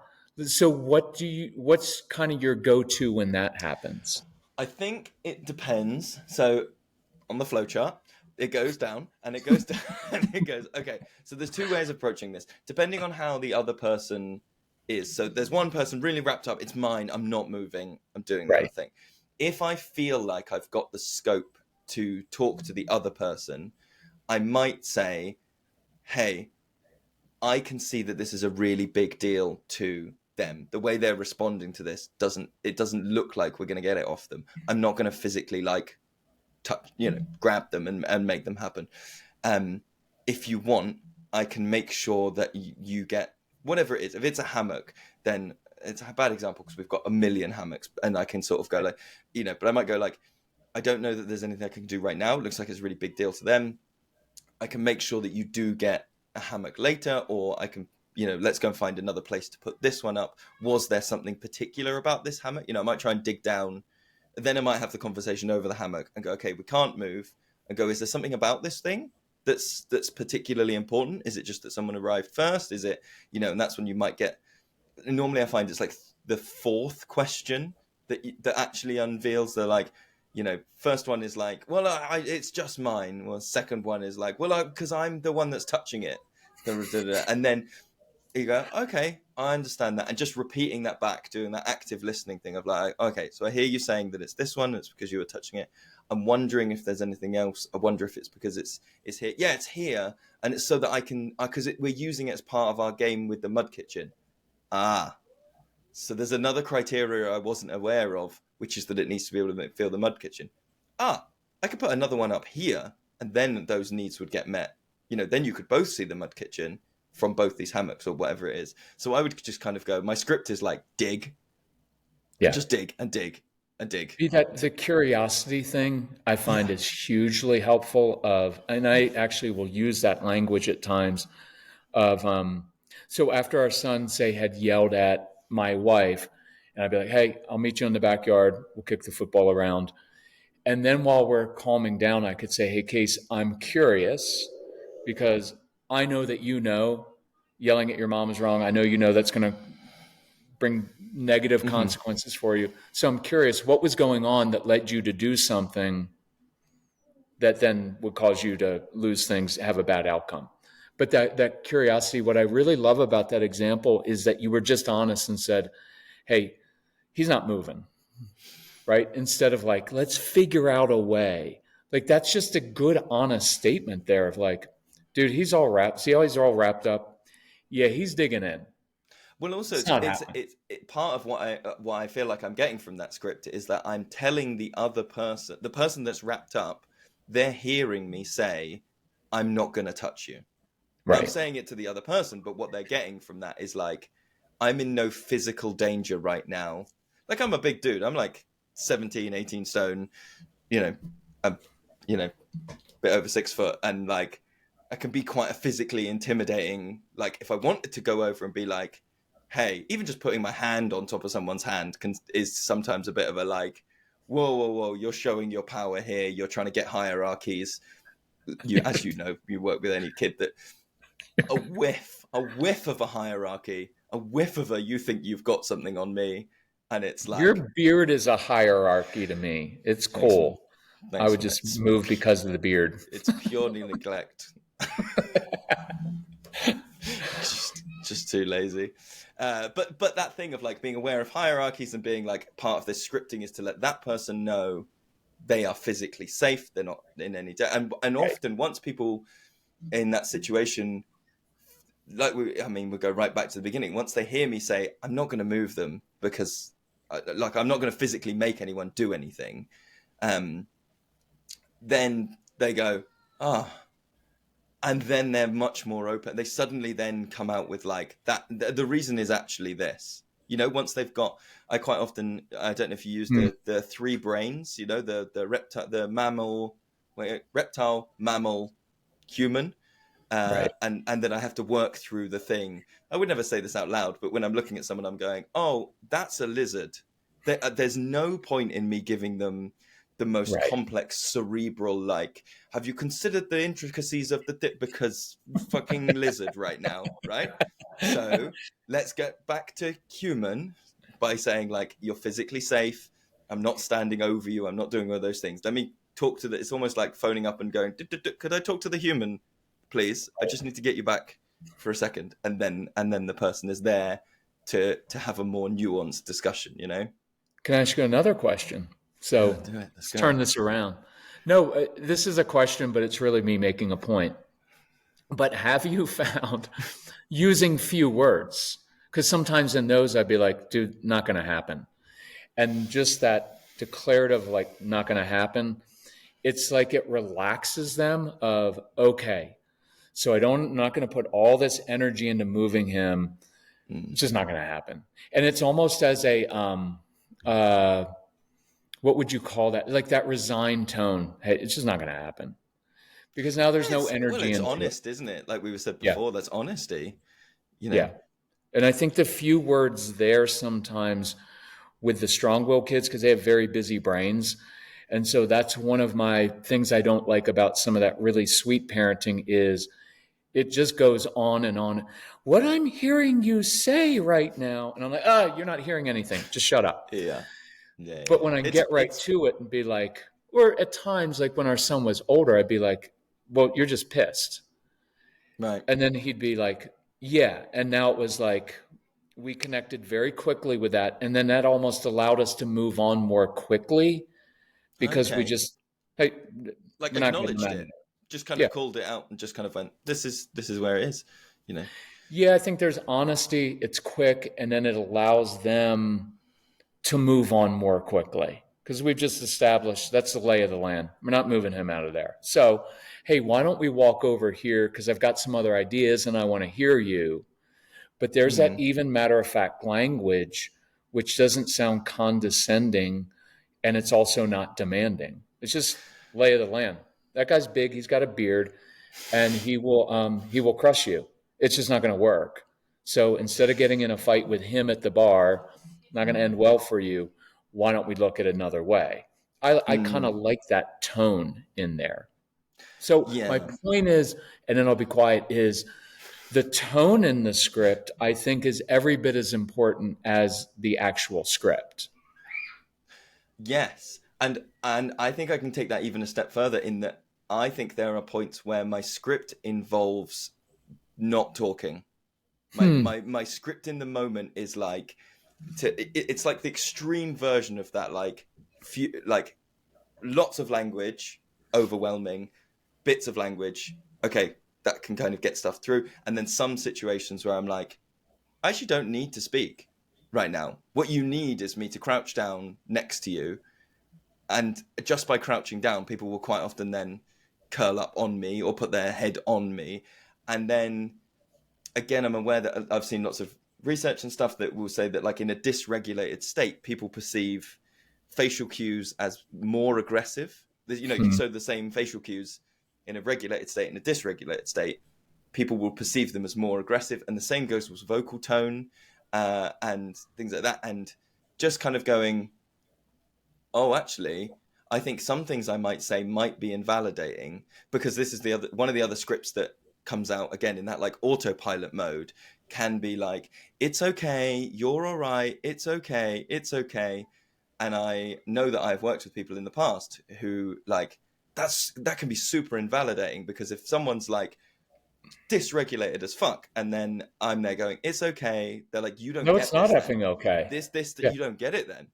So what's kind of your go-to when that happens? I think it depends. So on the flowchart, it goes down and it goes down and it goes, okay. So there's two ways of approaching this, depending on how the other person is. So there's one person really wrapped up. It's mine. I'm not moving. I'm doing the other thing. If I feel like I've got the scope to talk to the other person, I might say, hey, I can see that this is a really big deal to them. The way they're responding to this doesn't look like we're going to get it off them. I'm not going to physically like touch, grab them and make them happen. If you want, I can make sure that you get whatever it is. If it's a hammock, then it's a bad example because we've got a million hammocks and I can sort of go like, but I might go like, I don't know that there's anything I can do right now. It looks like it's a really big deal to them. I can make sure that you do get a hammock later, or I can, let's go and find another place to put this one up. Was there something particular about this hammock? I might try and dig down. Then I might have the conversation over the hammock and go, okay, we can't move. And go, is there something about this thing that's particularly important? Is it just that someone arrived first? Is it, and that's when you might get, normally I find it's like the fourth question that actually unveils the like, first one is like, well, it's just mine. Well, second one is like, well, because I'm the one that's touching it. And then you go, okay, I understand that. And just repeating that back, doing that active listening thing of like, okay, so I hear you saying that it's this one. It's because you were touching it. I'm wondering if there's anything else. I wonder if it's because it's here. Yeah, it's here. And it's so that I can, because we're using it as part of our game with the mud kitchen. So there's another criteria I wasn't aware of, which is that it needs to be able to feel the mud kitchen. I could put another one up here, and then those needs would get met. Then you could both see the mud kitchen from both these hammocks or whatever it is. So I would just kind of go, my script is like dig. Yeah. Just dig and dig and dig. The curiosity thing I find is hugely helpful and I actually will use that language at times so after our son, say, had yelled at my wife, and I'd be like, hey, I'll meet you in the backyard. We'll kick the football around. And then while we're calming down, I could say, hey, Case, I'm curious because I know that yelling at your mom is wrong. I know that's going to bring negative consequences for you. So I'm curious, what was going on that led you to do something that then would cause you to lose things, have a bad outcome? But that curiosity, what I really love about that example is that you were just honest and said, hey, he's not moving, right? Instead of like, let's figure out a way. Like, that's just a good, honest statement there of like, dude, he's all wrapped. See how he's all wrapped up? Yeah, he's digging in. Well, also, it's part of what I feel like I'm getting from that script is that I'm telling the other person, the person that's wrapped up, they're hearing me say, I'm not going to touch you. Right. I'm saying it to the other person, but what they're getting from that is like, I'm in no physical danger right now. Like, I'm a big dude. I'm like 17, 18 stone, I'm, bit over 6 foot. And like, I can be quite a physically intimidating. Like, if I wanted to go over and be like, hey, even just putting my hand on top of someone's hand is sometimes a bit of a like, whoa, you're showing your power here. You're trying to get hierarchies. As you know, you work with any kid that a whiff of a hierarchy, a whiff of you think you've got something on me, And it's Your like, beard is a hierarchy to me. It's thanks, man. cool. I Thanks, would man. just move because of the beard. It's purely neglect. just too lazy. But that thing of like being aware of hierarchies and being like part of this scripting is to let that person know they are physically safe. They're not in any and Right. often once people in that situation, like we go right back to the beginning. Once they hear me say, I'm not going to move them because like I'm not going to physically make anyone do anything. Then they go, ah. Oh. And then they're much more open. They suddenly then come out with like that. The reason is actually this. Once they've got, I quite often, I don't know if you use the three brains. The reptile, the mammal, reptile, mammal, human, Right. and then I have to work through the thing. I would never say this out loud, but when I'm looking at someone, I'm going, "Oh, that's a lizard." There's no point in me giving them the most Right. complex cerebral, like, have you considered the intricacies of the because fucking lizard right now, right? So let's get back to human by saying like, you're physically safe. I'm not standing over you. I'm not doing all those things. Let me talk to it's almost like phoning up and going, could I talk to the human, please? I just need to get you back for a second. And then the person is there to have a more nuanced discussion. Can I ask you another question? Yeah, So do it. Let's let's go. turn this around. No, this is a question, but it's really me making a point. But have you found using few words? Because sometimes in those, I'd be like, dude, not going to happen. And just that declarative, like, not going to happen, it's like it relaxes them of, okay, so I'm not going to put all this energy into moving him. It's just not going to happen. And it's almost as a, what would you call that? Like that resigned tone. Hey, it's just not going to happen because now there's no energy It's into it. honest, isn't it? Like we said Yeah. before, that's honesty. Yeah. And I think the few words there sometimes with the strong-willed kids, because they have very busy brains. And so that's one of my things I don't like about some of that really sweet parenting is it just goes on and on. What I'm hearing you say right now, and I'm like, you're not hearing anything. Just shut up. Yeah. Yeah. But when I get right It's to it and be like, or at times, like when our son was older, I'd be like, well, you're just pissed. right. And then he'd be like, yeah. And now it was like, we connected very quickly with that. And then that almost allowed us to move on more quickly because we Okay. just, hey, Like we're not getting acknowledged that. it. Just kind Yeah. of called it out and just kind of went, this is where it is. Yeah. I think there's honesty. It's quick. And then it allows them to move on more quickly because we've just established that's the lay of the land. We're not moving him out of there. So, hey, why don't we walk over here? Because I've got some other ideas and I want to hear you. But there's that even matter of fact language, which doesn't sound condescending and it's also not demanding. It's just lay of the land. That guy's big. He's got a beard and he will crush you. It's just not going to work. So instead of getting in a fight with him at the bar, not going to end well for you. Why don't we look at another way? I kind of like that tone in there. So my Yeah. point is, and then I'll be quiet, is the tone in the script, I think, is every bit as important as the actual script. Yes. And I think I can take that even a step further in that I think there are points where my script involves not talking. My script in the moment is like it's like the extreme version of that, like lots of language, overwhelming, bits of language, okay, that can kind of get stuff through, and then some situations where I'm like, I actually don't need to speak right now. What you need is me to crouch down next to you, and just by crouching down, people will quite often then curl up on me or put their head on me. And then again, I'm aware that I've seen lots of research and stuff that will say that like in a dysregulated state, people perceive facial cues as more aggressive. So the same facial cues in a regulated state and a dysregulated state, people will perceive them as more aggressive. And the same goes with vocal tone and things like that. And just kind of going, oh, actually, I think some things I might say might be invalidating because this is one of the other scripts that comes out again in that like autopilot mode can be like, it's okay, you're all right, it's okay, it's okay. And I know that I've worked with people in the past who like, that can be super invalidating, because if someone's like dysregulated as fuck and then I'm there going, it's okay, they're like, you don't No, get it's not this then. effing okay. This Yeah. you don't get it then,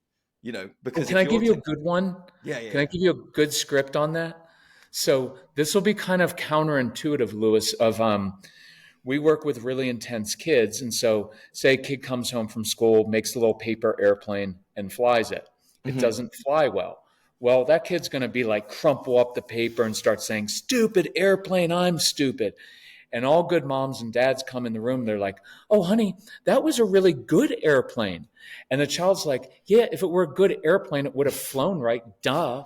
Oh, because can if I you're give you a good one? yeah, yeah, Can I yeah. give you a good script on that? So this will be kind of counterintuitive, Lewis, of we work with really intense kids. And so say a kid comes home from school, makes a little paper airplane and flies it. It Mm-hmm. doesn't fly well. Well, that kid's going to be like crumple up the paper and start saying, stupid airplane, I'm stupid. And all good moms and dads come in the room. They're like, oh, honey, that was a really good airplane. And the child's like, yeah, if it were a good airplane, it would have flown right. Duh.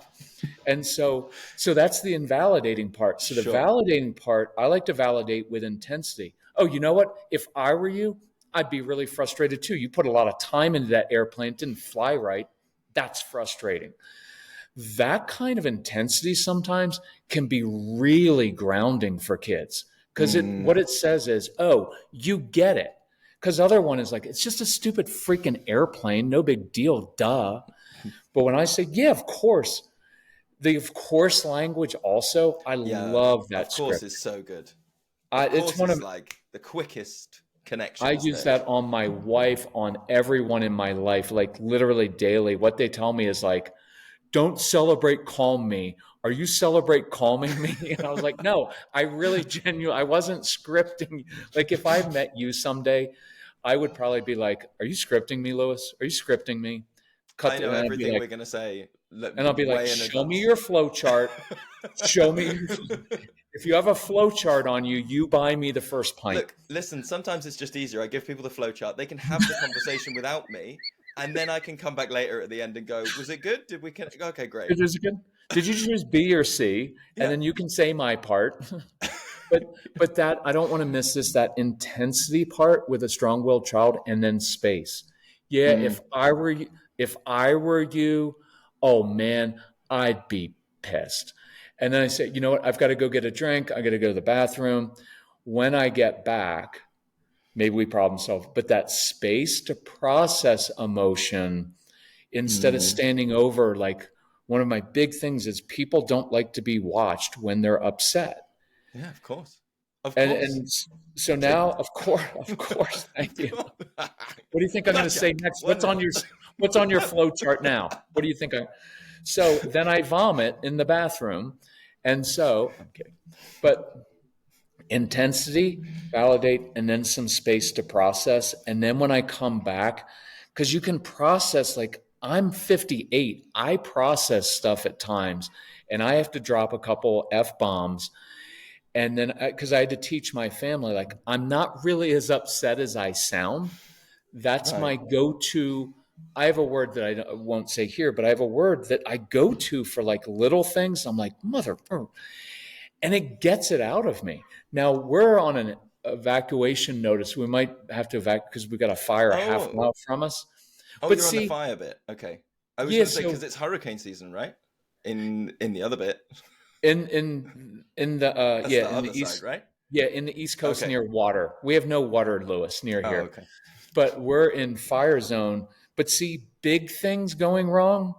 And so that's the invalidating part. So the Sure. validating part, I like to validate with intensity. Oh, you know what? If I were you, I'd be really frustrated too. You put a lot of time into that airplane, it didn't fly right. That's frustrating. That kind of intensity sometimes can be really grounding for kids, because what it says is, oh, you get it. Because other one is like, it's just a stupid freaking airplane, no big deal, duh. But when I say, yeah, of course, the of course language also, I Yeah, love of that course script. is so good. Of It's course one is of like the quickest connection, I isn't use it? that on my wife, on everyone in my life, like literally daily. What they tell me is like, don't celebrate calm me. Are you celebrate calming me? And I was like, no, I really genuinely, I wasn't scripting. Like if I met you someday, I would probably be like, are you scripting me, Lewis? Are you scripting me? I And know I'd be everything like, we're gonna say and I'll be like, way in show me advance. your flow chart. Show me your, if you have a flow chart on you, you buy me the first pint. Look, listen, sometimes it's just easier. I give people the flowchart. They can have the conversation without me, and then I can come back later at the end and go, was it good? Did we okay, great. Did you choose B or C? And Yeah. then you can say my part. But that I don't want to miss this, that intensity part with a strong-willed child, and then space. Yeah, Mm. if I were you, oh man, I'd be pissed. And then I say, you know what? I've got to go get a drink. I got to go to the bathroom. When I get back, maybe we problem solve. But that space to process emotion instead of Mm. standing over, like one of my big things is people don't like to be watched when they're upset. Yeah, of course. Of And course. and so now, of course, thank Of you. course. What do you think I'm going to Gotcha. say next? One nil. What's on your flow chart now? What do you think? So then I vomit in the bathroom, and so I'm kidding, but intensity, validate, and then some space to process, and then when I come back, because you can process, like I'm 58, I process stuff at times, and I have to drop a couple f bombs. And then, because I had to teach my family, like, I'm not really as upset as I sound. That's Right. my go to. I have a word that I won't say here, but I have a word that I go to for like little things. I'm like, mother, and it gets it out of me. Now we're on an evacuation notice. We might have to evacuate because we got a fire a half Oh, mile from us. oh, But you're on the see, fire bit. Okay. I was yeah, going to say, because so it's hurricane season, right? In the other bit. in the That's yeah, the in other the side, east, right? yeah, in the East Coast Okay. near water. We have no water, Lewis, near Oh, here. okay. But we're in fire zone. But see, big things going wrong.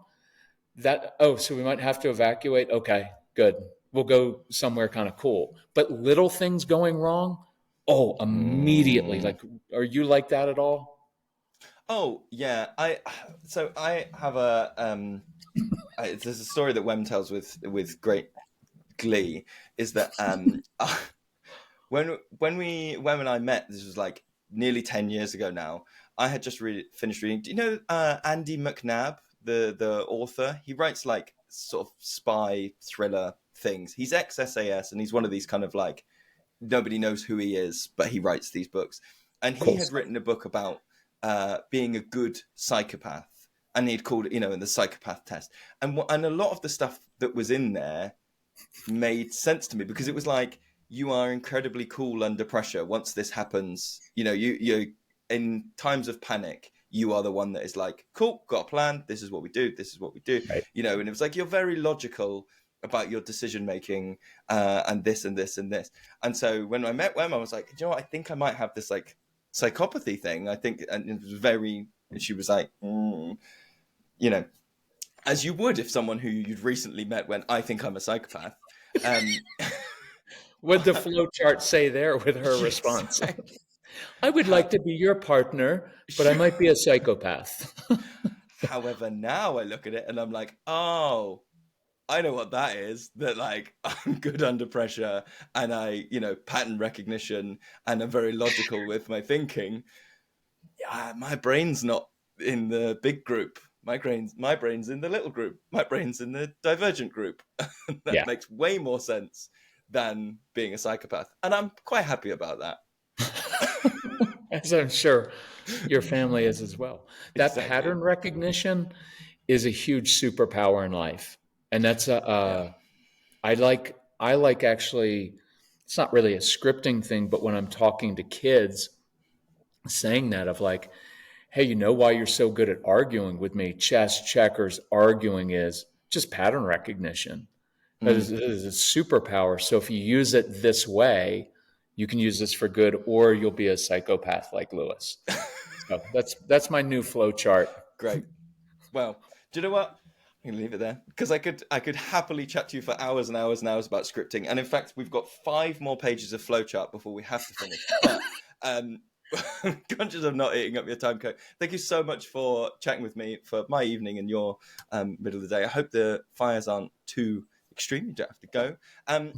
So we might have to evacuate. Okay, good. We'll go somewhere kind of cool. But little things going wrong. Oh, immediately. Mm. Like, are you like that at all? Oh, yeah. I have there's a story that Wem tells with great glee, is that when and I met, this was like nearly 10 years ago now. I had just finished reading. Do you know Andy McNabb, the author? He writes like sort of spy thriller things. He's ex-SAS, and he's one of these kind of like, nobody knows who he is, but he writes these books. And Of he course. had written a book about being a good psychopath, and he'd called it, in the psychopath test. And a lot of the stuff that was in there made sense to me, because it was like, you are incredibly cool under pressure. Once this happens, you in times of panic, you are the one that is like, cool, got a plan. This is what we do. This is what we do. Right. And it was like, you're very logical, about your decision making, and this and this and this. And so when I met Wem, I was like, you know what, I think I might have this like psychopathy thing. I think, and it was and she was like, you know, as you would if someone who you'd recently met went, I think I'm a psychopath. What'd the flow chart say there with her response? I would like to be your partner, but I might be a psychopath. However, now I look at it and I'm like, oh, I know what that is. That like I'm good under pressure, and I, pattern recognition, and I'm very logical with my thinking. Yeah, my brain's not in the big group. My brain's in the little group. My brain's in the divergent group. That makes way more sense than being a psychopath, and I'm quite happy about that. As I'm sure your family is as well. That pattern recognition is a huge superpower in life. And that's I like actually, it's not really a scripting thing, but when I'm talking to kids, saying that of like, hey, you know why you're so good at arguing with me? Chess, checkers, arguing is just pattern recognition. That is a superpower. So if you use it this way, you can use this for good, or you'll be a psychopath like Lewis. So that's my new flow chart. Great. Well, do you know what? I'm gonna leave it there because I could happily chat to you for hours and hours and hours about scripting. And in fact, we've got 5 more pages of flowchart before we have to finish. But I'm conscious of not eating up your time, Kirk. Thank you so much for chatting with me for my evening and your middle of the day. I hope the fires aren't too extreme. You don't have to go.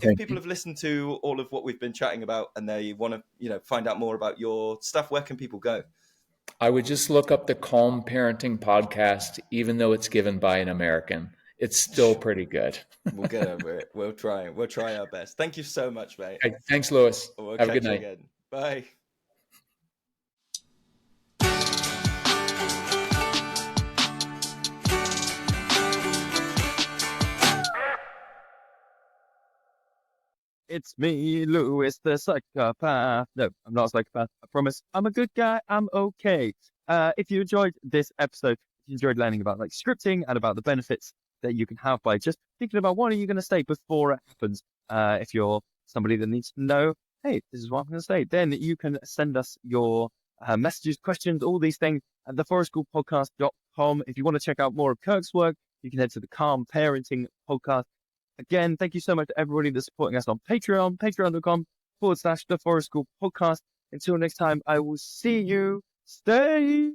If people have listened to all of what we've been chatting about and they want to, find out more about your stuff, where can people go? I would just look up the Calm Parenting podcast, even though it's given by an American. It's still pretty good. We'll get over it. We'll try our best. Thank you so much, mate. Hey, thanks, Lewis. We'll Have a good night. Again. Bye. It's me, Lewis, the psychopath. No, I'm not a psychopath. I promise. I'm a good guy. I'm okay. If you enjoyed this episode, if you enjoyed learning about like scripting and about the benefits that you can have by just thinking about what are you going to say before it happens. If you're somebody that needs to know, hey, this is what I'm going to say, then you can send us your messages, questions, all these things at theforestschoolpodcast.com. If you want to check out more of Kirk's work, you can head to the Calm Parenting Podcast. Again, thank you so much to everybody that's supporting us on Patreon, patreon.com/The Forest School Podcast. Until next time, I will see you. Stay